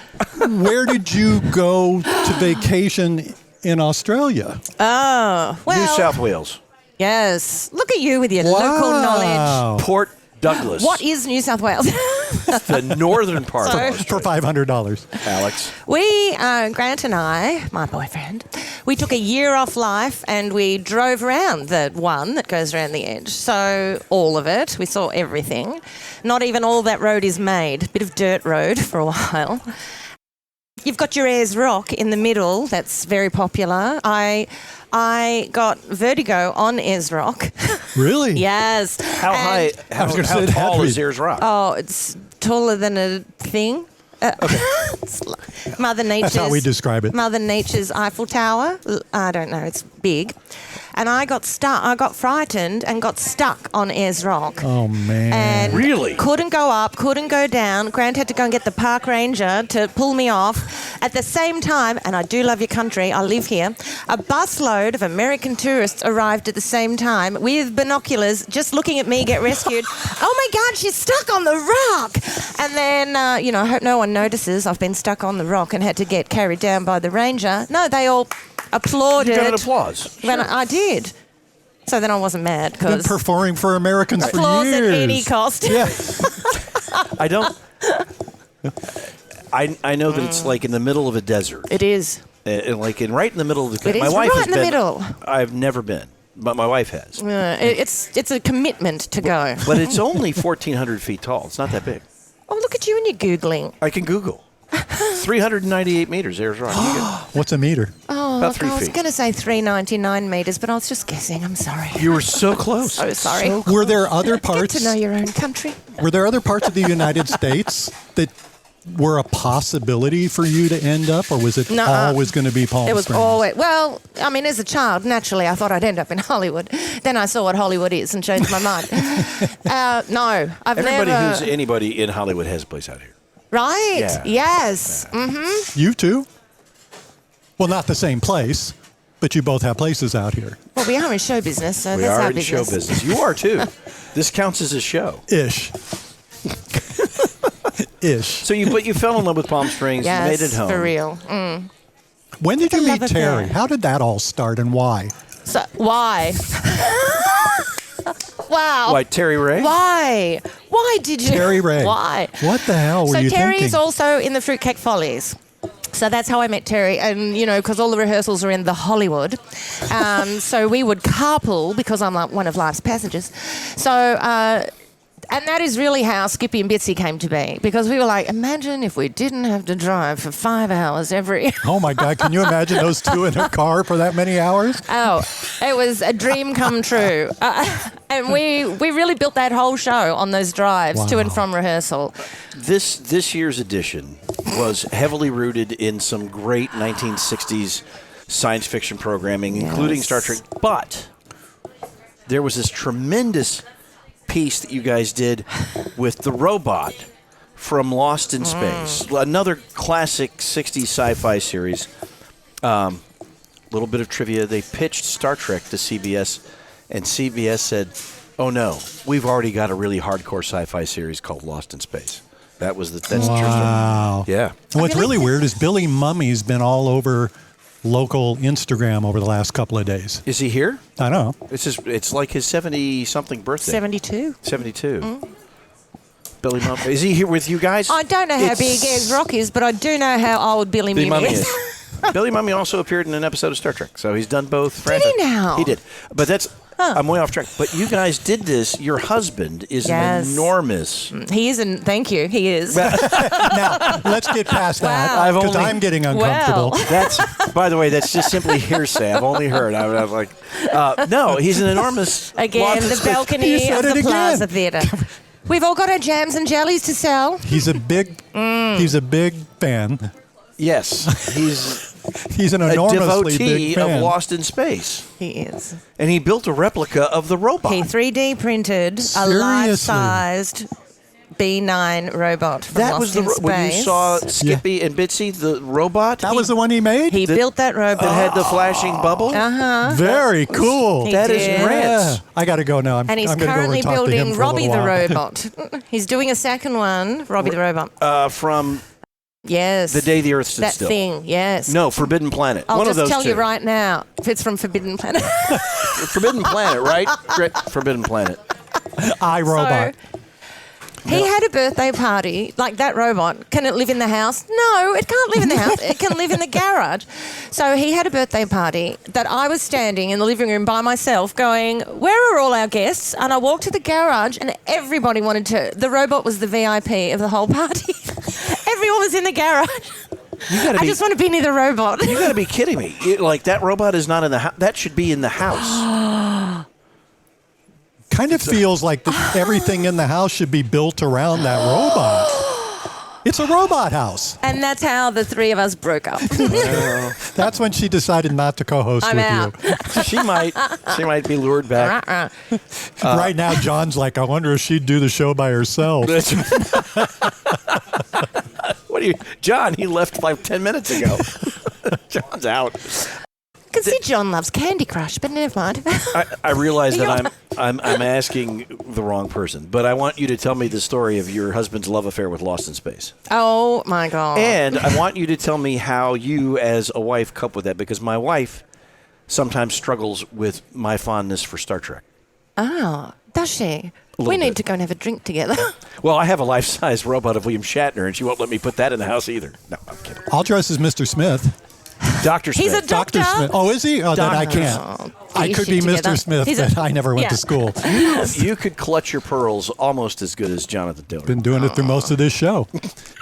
where did you go to vacation in Australia? Oh, well. New South Wales. Yes. Look at you with your local knowledge. Port Douglas. What is New South Wales? The northern part So- of For Australia. $500. Alex. We, Grant and I, my boyfriend, we took a year off life and we drove around the one that goes around the edge. So all of it, we saw everything. Not even all that road is made. Bit of dirt road for a while. You've got your Ayers Rock in the middle. That's very popular. I got vertigo on Ayers Rock. Really? Yes. How high? How, was gonna how say it had to tall be- is Ayers Rock? Oh, it's taller than a thing. Mother Nature's. That's how we describe it. Mother Nature's Eiffel Tower. I don't know. It's big. And I got stuck. I got frightened and got stuck on Ayers Rock. Oh, man. And Really? couldn't go up, couldn't go down. Grant had to go and get the park ranger to pull me off. At the same time, and I do love your country, I live here, a busload of American tourists arrived at the same time with binoculars, just looking at me get rescued. Oh my God, she's stuck on the rock. And then, I hope no one notices I've been stuck on the rock and had to get carried down by the ranger. No, they all applauded. You got an applause. When I did. So then I wasn't mad Been because performing for Americans for applause years. at any cost. Yeah. I don't. I know that it's like in the middle of a desert. It is. Right in the middle of the It my is wife right has in the been- middle. I've never been, but my wife has. It's a commitment to go. But it's only 1,400 feet tall. It's not that big. Oh, look at you and your Googling. I can Google. 398 meters, Ayers Rock. You get What's a meter? Oh, About look, 3 I was feet. going to say 399 metres, but I was just guessing. I'm sorry. You were so close. So sorry. Were there other Get parts? to know your own country. Were there other parts of the United States that were a possibility for you to end up, or was it Nuh-uh. always going to be Palm It was Springs? always, well, I mean, as a child, naturally, I thought I'd end up in Hollywood. Then I saw what Hollywood is and changed my mind. No, I've Everybody never. who's anybody in Hollywood has a place out here. Right? Yeah. Yes. You too? Well, not the same place, but you both have places out here. Well, we are in show business, so We that's are our in show business. business. You are too. This counts as a show. Ish. Ish. So you fell in love with Palm Springs. Yes, you made it home. for real. When did you love meet affair. Terry? How did that all start and why? So why? Wow. Why, Terry Ray? Why? Why did you? Terry Ray. Why? What the hell were you So Terry thinking? is also in the Fruitcake Follies. So that's how I met Terry. And, you know, because all the rehearsals are in the Hollywood. So we would carpool because I'm like one of life's passengers. So, and that is really how Skippy and Bitsy came to be. Because we were like, imagine if we didn't have to drive for 5 hours every... Oh, my God. Can you imagine those two in a car for that many hours? Oh, it was a dream come true. And we really built that whole show on those drives to and from rehearsal. This year's edition was heavily rooted in some great 1960s science fiction programming, including Star Trek. But there was this tremendous piece that you guys did with the robot from Lost in Space, another classic 60s sci-fi series. Little bit of trivia: they pitched Star Trek to CBS, and CBS said, "Oh no, we've already got a really hardcore sci-fi series called Lost in Space." That's the truth. Wow. Yeah. And what's really weird is Billy Mummy's been all over local Instagram over the last couple of days. Is he here? I know. It's like his 70-something birthday. 72. 72. Billy Mummy. Is he here with you guys? I don't know how big Ayers Rock is, but I do know how old Billy Mummy is. Billy Mummy also appeared in an episode of Star Trek, so he's done both. Did he now? He did. But that's... I'm way off track. But you guys did this. Your husband is an enormous... He is, thank you, he is. Now, let's get past that Wow. because I'm getting uncomfortable. Well. That's, by the way, that's just simply hearsay. I've only heard. I was like, no, he's an enormous... Again, the You balcony said of the it Plaza again. Theatre. We've all got our jams and jellies to sell. He's a big fan. Yes, He's an a enormously devotee big fan. of Lost in Space. He is. And he built a replica of the robot. He 3D printed a Seriously? life-sized B9 robot from That Lost was the in Space. when you saw Skippy and Bitsy, the robot. That was the one he made? He built that robot. that had the flashing bubble. Very cool. He That is did. rants. I got to go now. And he's I'm gonna go over currently and talk to him building for a Robbie little the while. Robot. He's doing a second one, Robbie the Robot. From Yes. The Day the Earth Stood that Still. thing, yes. No, Forbidden Planet. I'll One of just those tell two. you right now, if it's from Forbidden Planet. Forbidden Planet, right? Forbidden Planet. iRobot. He had a birthday party, like that robot. Can it live in the house? No, it can't live in the house. It can live in the garage. So he had a birthday party that I was standing in the living room by myself going, where are all our guests? And I walked to the garage and everybody wanted to. The robot was the VIP of the whole party. Everyone was in the garage. I just want to be near the robot. You got to be kidding me. Like, that robot is not in the house. That should be in the house. Kind of feels like everything in the house should be built around that robot. It's a robot house. And that's how the three of us broke up. That's when she decided not to co-host I'm with out. you. She might be lured back. Right now, John's like, I wonder if she'd do the show by herself. What do you, John? He left like 10 minutes ago. John's out. I can see John loves Candy Crush, but never mind. I realize that I'm asking the wrong person, but I want you to tell me the story of your husband's love affair with Lost in Space. Oh, my God. And I want you to tell me how you, as a wife, cope with that, because my wife sometimes struggles with my fondness for Star Trek. Oh, does she? little We need bit. to go and have a drink together. Well, I have a life-size robot of William Shatner, and she won't let me put that in the house either. No, I'm kidding. I'll dress as Mr. Smith. Dr. Smith. He's a doctor. Dr. Smith. Oh, is he? Oh, then I Doctor. can't. Oh, I get could your be shit Mr. together. Smith, He's a- but I never went yeah. to school. You could clutch your pearls almost as good as Jonathan Dillon. Been doing it through most of this show.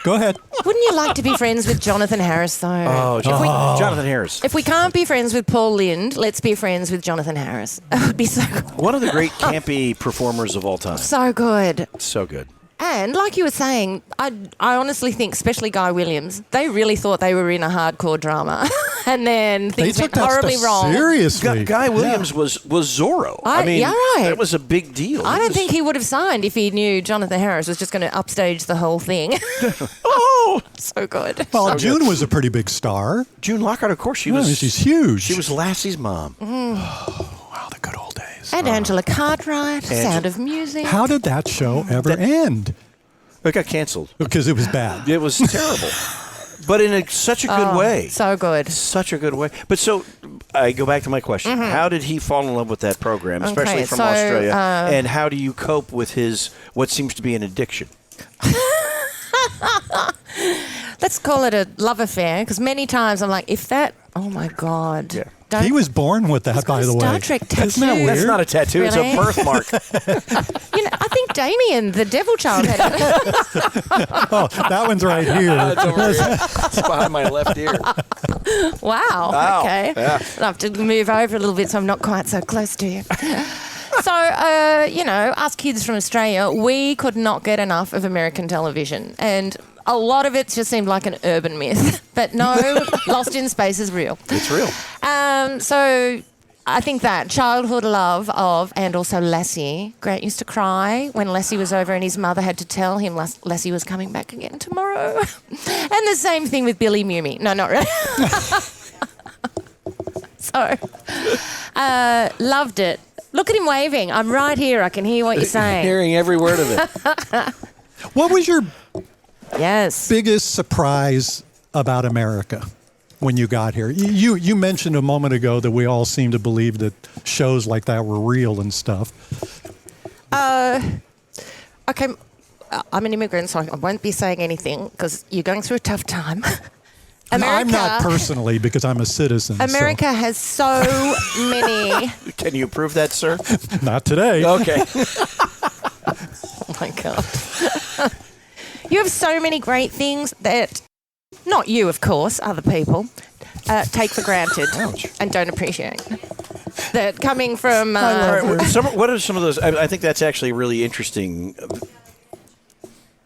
Go ahead. Wouldn't you like to be friends with Jonathan Harris, though? Oh, Jonathan Harris. If we can't be friends with Paul Lind, let's be friends with Jonathan Harris. It would be so good. One of the great campy performers of all time. So good. So good. And like you were saying, I honestly think, especially Guy Williams, they really thought they were in a hardcore drama. And then They things took went that horribly stuff wrong. seriously. Guy Williams was Zorro. I mean, yeah, right. that was a big deal. I He don't was- think he would have signed if he knew Jonathan Harris was just going to upstage the whole thing. Oh, So good. Well, June was a pretty big star. June Lockhart, of course, she Yeah, was. she's huge. She was Lassie's mom. Wow, the good old days. And Angela Cartwright, Sound of Music. How did that show ever end? It got canceled. Because it was bad. It was terrible. But in such a good way. So good. Such a good way. But so, I go back to my question. How did he fall in love with that program, especially from Australia? And how do you cope with what seems to be an addiction? Let's call it a love affair, because many times I'm like, oh my God. Yeah. He was born with that, by the way. Star Trek tattoo. Isn't that weird? That's not a tattoo. Really? It's a birthmark. I think Damien, the devil child, had it. Oh, that one's right here. It's over here. It's behind my left ear. Wow. Okay. Yeah. I'll have to move over a little bit so I'm not quite so close to you. So, us kids from Australia, we could not get enough of American television. And a lot of it just seemed like an urban myth. But no, Lost in Space is real. It's real. So I think that childhood love of, and also Lassie. Grant used to cry when Lassie was over and his mother had to tell him Lassie was coming back again tomorrow. And the same thing with Billy Mumi. No, not really. So, loved it. Look at him waving. I'm right here. I can hear what you're saying. Hearing every word of it. What was your Yes. biggest surprise about America when you got here? You mentioned a moment ago that we all seem to believe that shows like that were real and stuff. Okay, I'm an immigrant, so I won't be saying anything because you're going through a tough time. I'm not personally, because I'm a citizen. America has so many. Can you prove that, sir? So. Not today. Okay. Oh my God. You have so many great things that, not you, of course, other people, take for granted and don't appreciate. That coming from... All right, what are some of those? I think that's actually a really interesting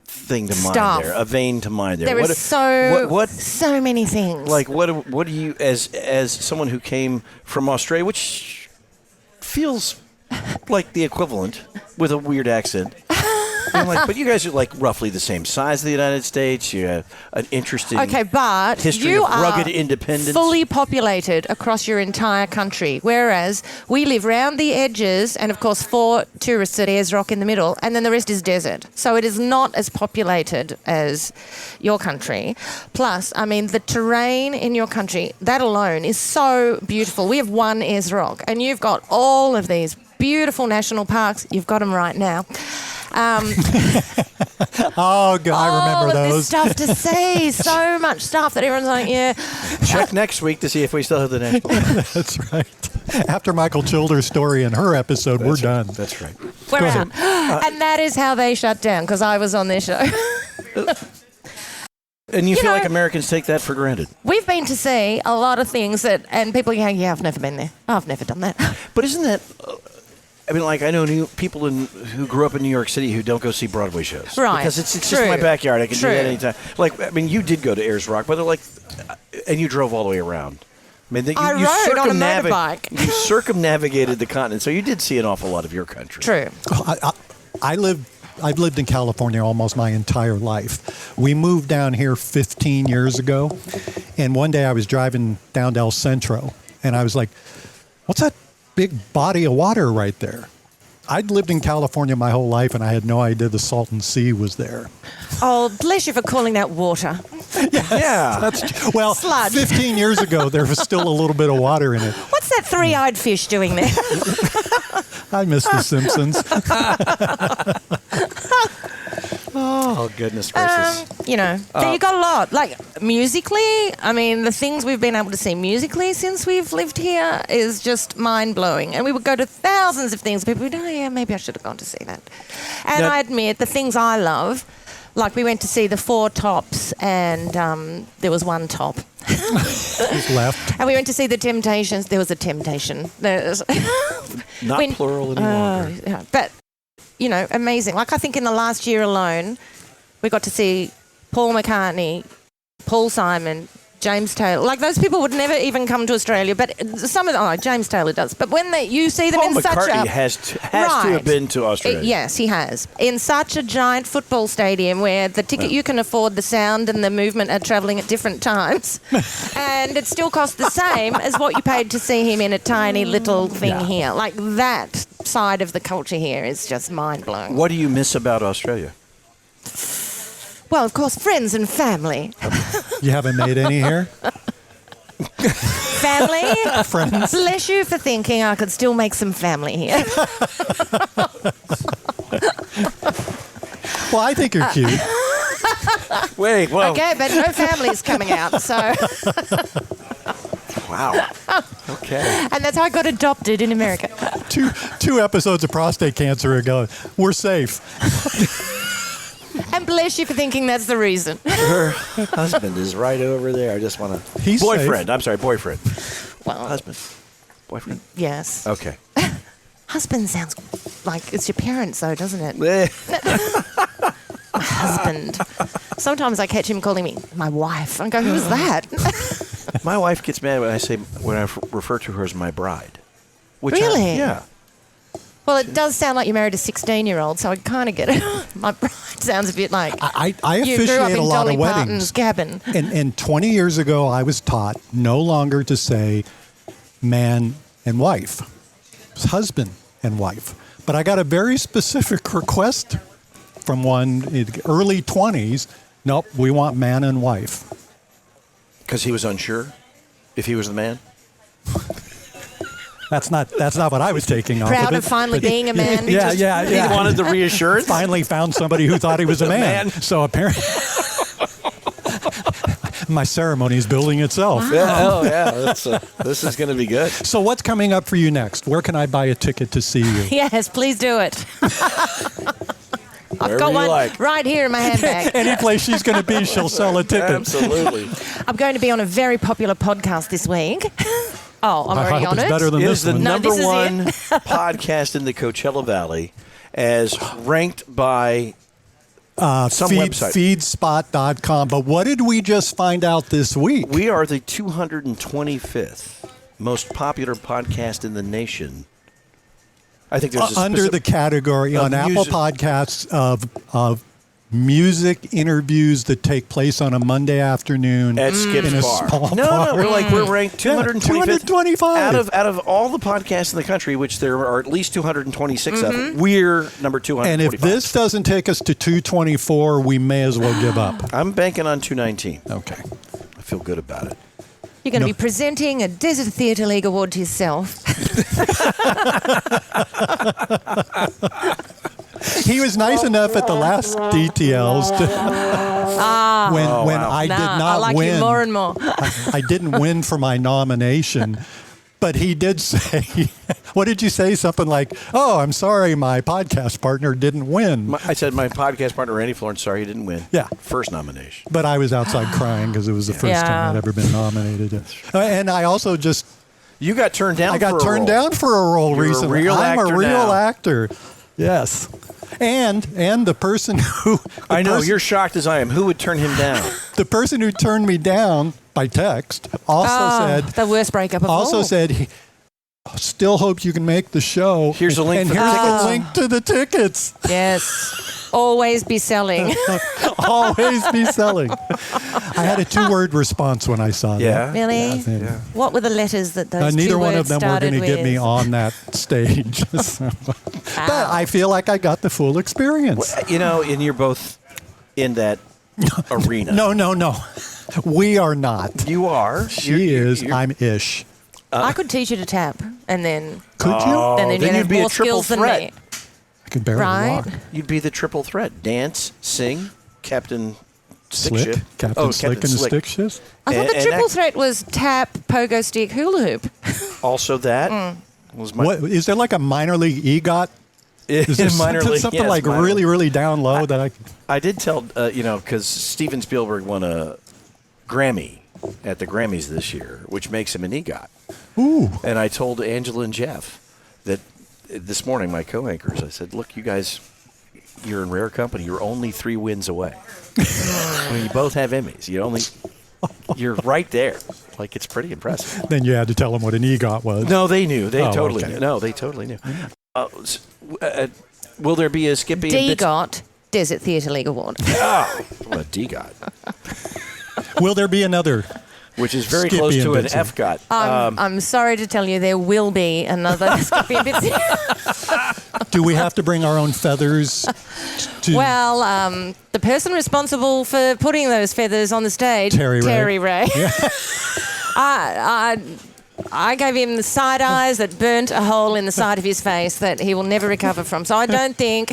thing to mind there. A vein to mind there. There is so many things. Like, what do you, as someone who came from Australia, which feels like the equivalent with a weird accent... but you guys are like roughly the same size as the United States. You have an interesting but history you of rugged independence. Fully populated across your entire country, whereas we live round the edges and, of course, 4 tourists at Ayers Rock in the middle, and then the rest is desert. So it is not as populated as your country. Plus, I mean, the terrain in your country, that alone is so beautiful. We have one Ayers Rock, and you've got all of these beautiful national parks. You've got them right now. Oh, God, I remember all of those. this stuff to see. So much stuff that everyone's like, yeah. Check next week to see if we still have the national. That's right. After Michael Childer's story and her episode, we're done. That's right. We're out. And that is how they shut down, because I was on their show. And you feel like Americans take that for granted. We've been to see a lot of things and people go, yeah, I've never been there. Oh, I've never done that. But isn't that... I mean, like, I know people who grew up in New York City who don't go see Broadway shows. Right. Because it's just my backyard. I can do that anytime. Like, I mean, you did go to Ayers Rock, but they're like... And you drove all the way around. I mean, I rode on a motorbike. You circumnavigated the continent, so you did see an awful lot of your country. True. I've lived in California almost my entire life. We moved down here 15 years ago, and one day I was driving down to El Centro, and I was like, what's that big body of water right there? I'd lived in California my whole life, and I had no idea the Salton Sea was there. Oh, bless you for calling that water. Yeah. Well, Sludge. 15 years ago, there was still a little bit of water in it. What's that three-eyed fish doing there? I miss The Simpsons. Oh, goodness gracious. You got a lot. Like, musically, I mean, the things we've been able to see musically since we've lived here is just mind-blowing. And we would go to thousands of things. People would go, oh, yeah, maybe I should have gone to see that. And I admit, the things I love, like we went to see the 4 Tops, and there was one top. He's left. And we went to see the Temptations. There was a Temptation. Not plural any longer. Yeah, but... amazing. Like, I think in the last year alone, we got to see Paul McCartney, Paul Simon, James Taylor. Like, those people would never even come to Australia, but some of them, James Taylor does. But when you see them Paul in such a... McCartney has to have been to Australia. Yes, he has. In such a giant football stadium where the ticket you can afford, the sound and the movement are travelling at different times. And it still costs the same as what you paid to see him in a tiny little thing here. Like, that side of the culture here is just mind-blowing. What do you miss about Australia? Well, of course, friends and family. You haven't made any here? Family? Friends? Bless you for thinking I could still make some family here. Well, I think you're cute. Wait, whoa. Okay, but no family's coming out, so... Wow. Okay. And that's how I got adopted in America. Two episodes of prostate cancer ago. We're safe. And bless you for thinking that's the reason. Her husband is right over there. I just want to... He's boyfriend. safe. I'm sorry, boyfriend. Well, Husband. Boyfriend? yes. Okay. Husband sounds like it's your parents, though, doesn't it? Husband. Sometimes I catch him calling me my wife. I go, who's that? My wife gets mad when I refer to her as my bride. Which Really? Yeah. Well, it does sound like you're married a 16-year-old, so I kind of get it. My bride sounds a bit like I you grew up officiate in a lot Dolly of Parton's weddings. cabin. And 20 years ago, I was taught no longer to say man and wife. It's husband and wife. But I got a very specific request from one in the early 20s. Nope, we want man and wife. Because he was unsure if he was the man? That's not what I was taking off Proud of of it. finally But being a man. Yeah. He wanted the reassurance? Finally found somebody who thought he was a man. man. So apparently, my ceremony is building itself. Yeah, this is going to be good. So what's coming up for you next? Where can I buy a ticket to see you? Yes, please do it. I've Wherever got you one like. right here in my handbag. Any place she's going to be, she'll sell a ticket. Absolutely. I'm going to be on a very popular podcast this week. Oh, I'm I already hope on it's it. better than It this is the one. No, number this is one it. podcast in the Coachella Valley as ranked by some website. Feedspot.com. But what did we just find out this week? We are the 225th most popular podcast in the nation. I think there's a Under the category of on Apple music- Podcasts of music interviews that take place on a Monday afternoon at Skip's in a Bar. small No, bar. we're ranked 225th 225. out of all the podcasts in the country, which there are at least 226 of. We're number 225. And if this doesn't take us to 224, we may as well give up. I'm banking on 219. Okay. I feel good about it. You're going to be presenting a Desert Theatre League Award to yourself. He was nice enough at the last DTLs to, when I did not I like win. you more and more. I didn't win for my nomination, but he did say, what did you say? Something like, oh, I'm sorry, my podcast partner didn't win. I said my podcast partner, Randy Florence, sorry he didn't win. Yeah. First nomination. But I was outside crying because it was the first time I'd ever been nominated. And I also just, You got turned down I got for a turned role. down for a role You're a recently. real I'm actor a real now. actor. Yes. And the person who I know, you're shocked as I am. Who would turn him down? the person who turned me down by text also said The worst breakup of all. said he still hope you can make the show. Here's a link and for the here's tickets. the link to the tickets. Yes. Always be selling. Always be selling. I had a 2-word response when I saw Yeah. Really? that. What were the letters that those Neither two one words of them were started going to get with? me on that stage. So, but I feel like I got the full experience. You know, and you're both in that arena. No. We are not. You are. She is. You're- I'm ish. I could teach you to tap, and then Could you? and then then you'd have you'd be a more triple skills than threat. me. I can barely Right? walk. You'd be the triple threat. Dance, sing, Captain Stick Slick. Shift. Captain Slick and the Stick Shift. I thought the And triple that- threat was tap, pogo stick, hula hoop. Also that was my... What is there like a minor league EGOT? Is there minor something, league, something yes, like minor really, league. really down low that I? I did tell, because Steven Spielberg won a Grammy at the Grammys this year, which makes him an EGOT. Ooh. And I told Angela and Jeff that this morning, my co-anchors, I said, look, you guys, you're in rare company. You're only 3 wins away. I mean, you both have Emmys. You're right there. Like, it's pretty impressive. Then you had to tell them what an EGOT was. No, they knew. They Oh, totally okay. knew. No, they totally knew. Will there be a Skippy and Bitsy? DGOT, Desert Theatre League Award. Oh, well, a DGOT, Will there be another? which is very Skippy close and to an Bitsy. FGOT. I'm sorry to tell you, there will be another Skippy and Bitsy. Do we have to bring our own feathers? Well, the person responsible for putting those feathers on the stage, Terry Ray. Yeah. I gave him the side eyes that burnt a hole in the side of his face that he will never recover from. So I don't think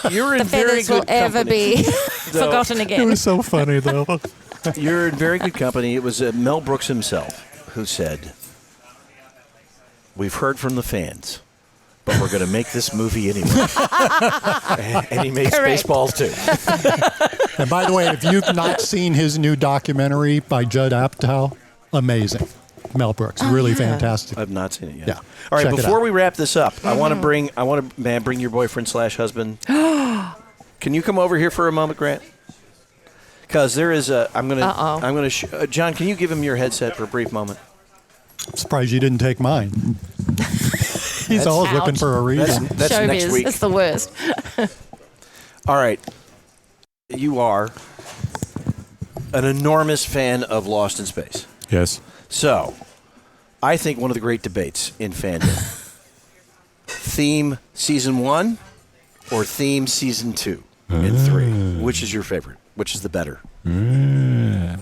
You're in the very feathers good will ever company. be forgotten It again. was so funny, though. You're in very good company. It was Mel Brooks himself who said, "We've heard from the fans, but we're going to make this movie anyway." And he made Correct. Spaceballs too. And by the way, if you've not seen his new documentary by Judd Apatow, amazing. Mel Brooks, really fantastic. I've not seen it yet. Yeah. All right. Check it Before out. we wrap this up, I want to bring your boyfriend / husband. Can you come over here for a moment, Grant? Because there is a. I'm gonna. John, can you give him your headset for a brief moment? I'm surprised you didn't take mine. He's always looking for a reason. That's Showbiz. next week. It's the worst. All right. You are an enormous fan of Lost in Space. Yes. So, I think one of the great debates in fandom, theme season 1 or theme season 2 and 3. Which is your favorite? Which is the better? Well,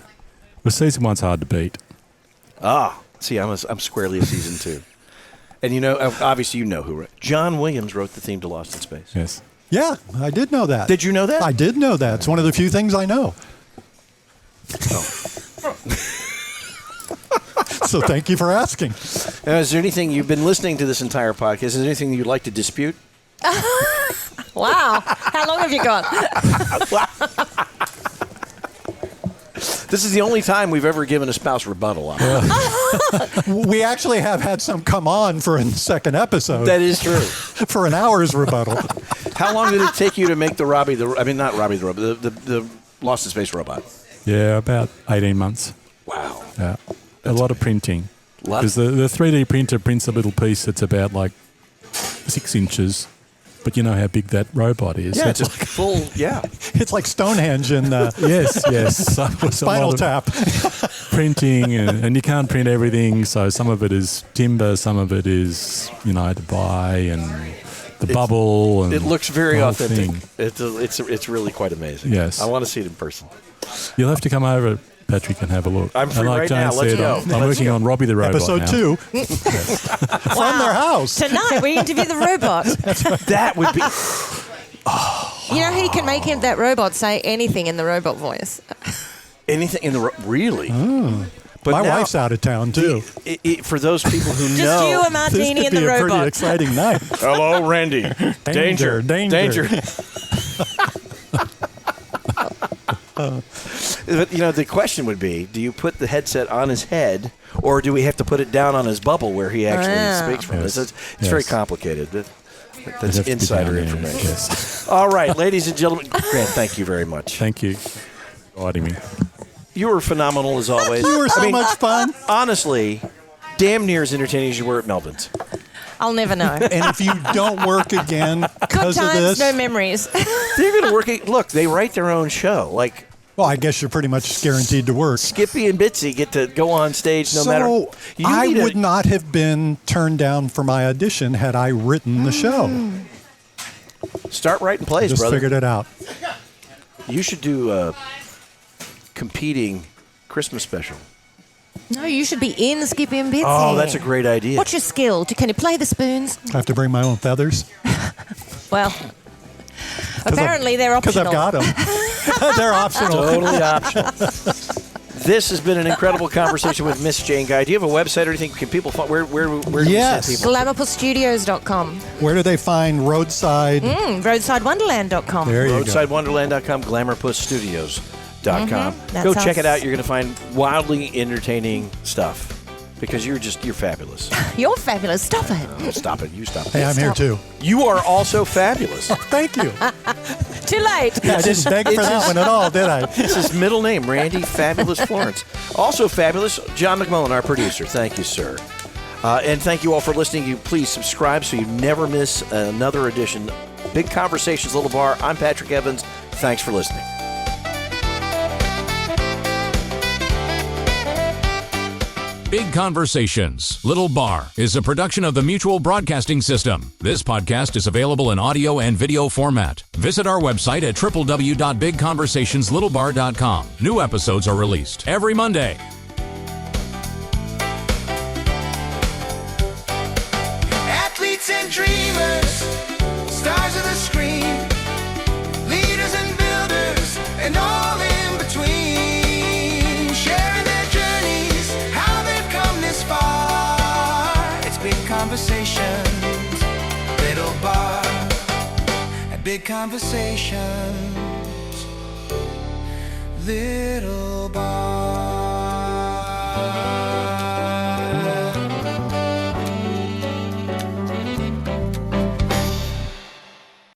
season 1's hard to beat. See, I'm squarely a season 2. And you know, obviously you know who wrote. John Williams wrote the theme to Lost in Space. Yes. Yeah, I did know that. Did you know that? I did know that. It's one of the few things I know. So thank you for asking. Now, is there anything you've been listening to this entire podcast? Is there anything you'd like to dispute? Wow. How long have you got? This is the only time we've ever given a spouse rebuttal on it. We actually have had some come on for a second episode. That is true. For an hour's rebuttal. How long did it take you to make the Lost in Space robot? Yeah, about 18 months. Wow. Yeah. A lot of printing. Lot- Because the 3D printer prints a little piece that's about like 6 inches. But you know how big that robot is. Yeah, It's it's a full, yeah. It's like Stonehenge in yes. So it's a Spinal lot of Tap. printing, and you can't print everything. So some of it is timber, some of it is, to buy, and the bubble. And It looks very the whole authentic. thing. It's really quite amazing. Yes. I want to see it in person. You'll have to come over, Patrick, and have a look. I'm free and like right Jane now. Let's said, go. I'm Let's working go. on Robbie the Robot Episode now. 2. From their house. Tonight we interview the robot. That would be. You know he can make that robot say anything in the robot voice. Anything in the really? But My now, wife's out of town, too. for those people who Just know, you, a This martini, could and be the a pretty robot. exciting night. hello, Randy. Danger. But, the question would be: do you put the headset on his head, or do we have to put it down on his bubble where he actually speaks from? Yes. It's very Yes. complicated. That's It'd have to be insider down there, information. Yes. All right, ladies and gentlemen, Grant, thank you very much. Thank you for inviting me. You were phenomenal as always. You were so much fun. Honestly, damn near as entertaining as you were at Melbourne's. I'll never know. And if you don't work again Good because of times, this, no memories. They're going to work. Look, they write their own show. Like well, I guess you're pretty much guaranteed to work. Skippy and Bitsy get to go on stage no matter. So You I need a- would not have been turned down for my audition had I written the show. Start writing plays, Just brother. figured it out. You should do a competing Christmas special. No, you should be in Skippy and Bitsy. Oh, that's a great idea. What's your skill? Can you play the spoons? I have to bring my own feathers Well, apparently they're because optional. I've got them. They're optional. Totally optional. This has been an incredible conversation with Miss Jane Guy. Do you have a website or anything? Can people find where do Yes. you send people? Glamourpulstudios.com. Where do they find Roadside? Roadsidewonderland.com. There you go. RoadsideWonderland.com, GlamourPussStudios.com. That Go sounds- check it out. You're going to find wildly entertaining stuff because you're fabulous. You're fabulous. Stop it. Oh, stop it. You stop it. Hey, I'm here too. You are also fabulous. Thank you. Too late. I didn't beg for that one at all, did I? It's his middle name, Randy Fabulous Florence. Also fabulous, John McMullen, our producer. Thank you, sir. And thank you all for listening. You please subscribe so you never miss another edition. Big Conversations, Little Bar. I'm Patrick Evans. Thanks for listening. Big Conversations, Little Bar is a production of the Mutual Broadcasting System. This podcast is available in audio and video format. Visit our website at www.bigconversationslittle.bar.com. New episodes are released every Monday. Athletes and dreamers, stars of the screen, leaders and builders, and all in between, sharing their journeys, how they've come this far. It's Big Conversations, Little Bar, at Big Conversations, Little Bar.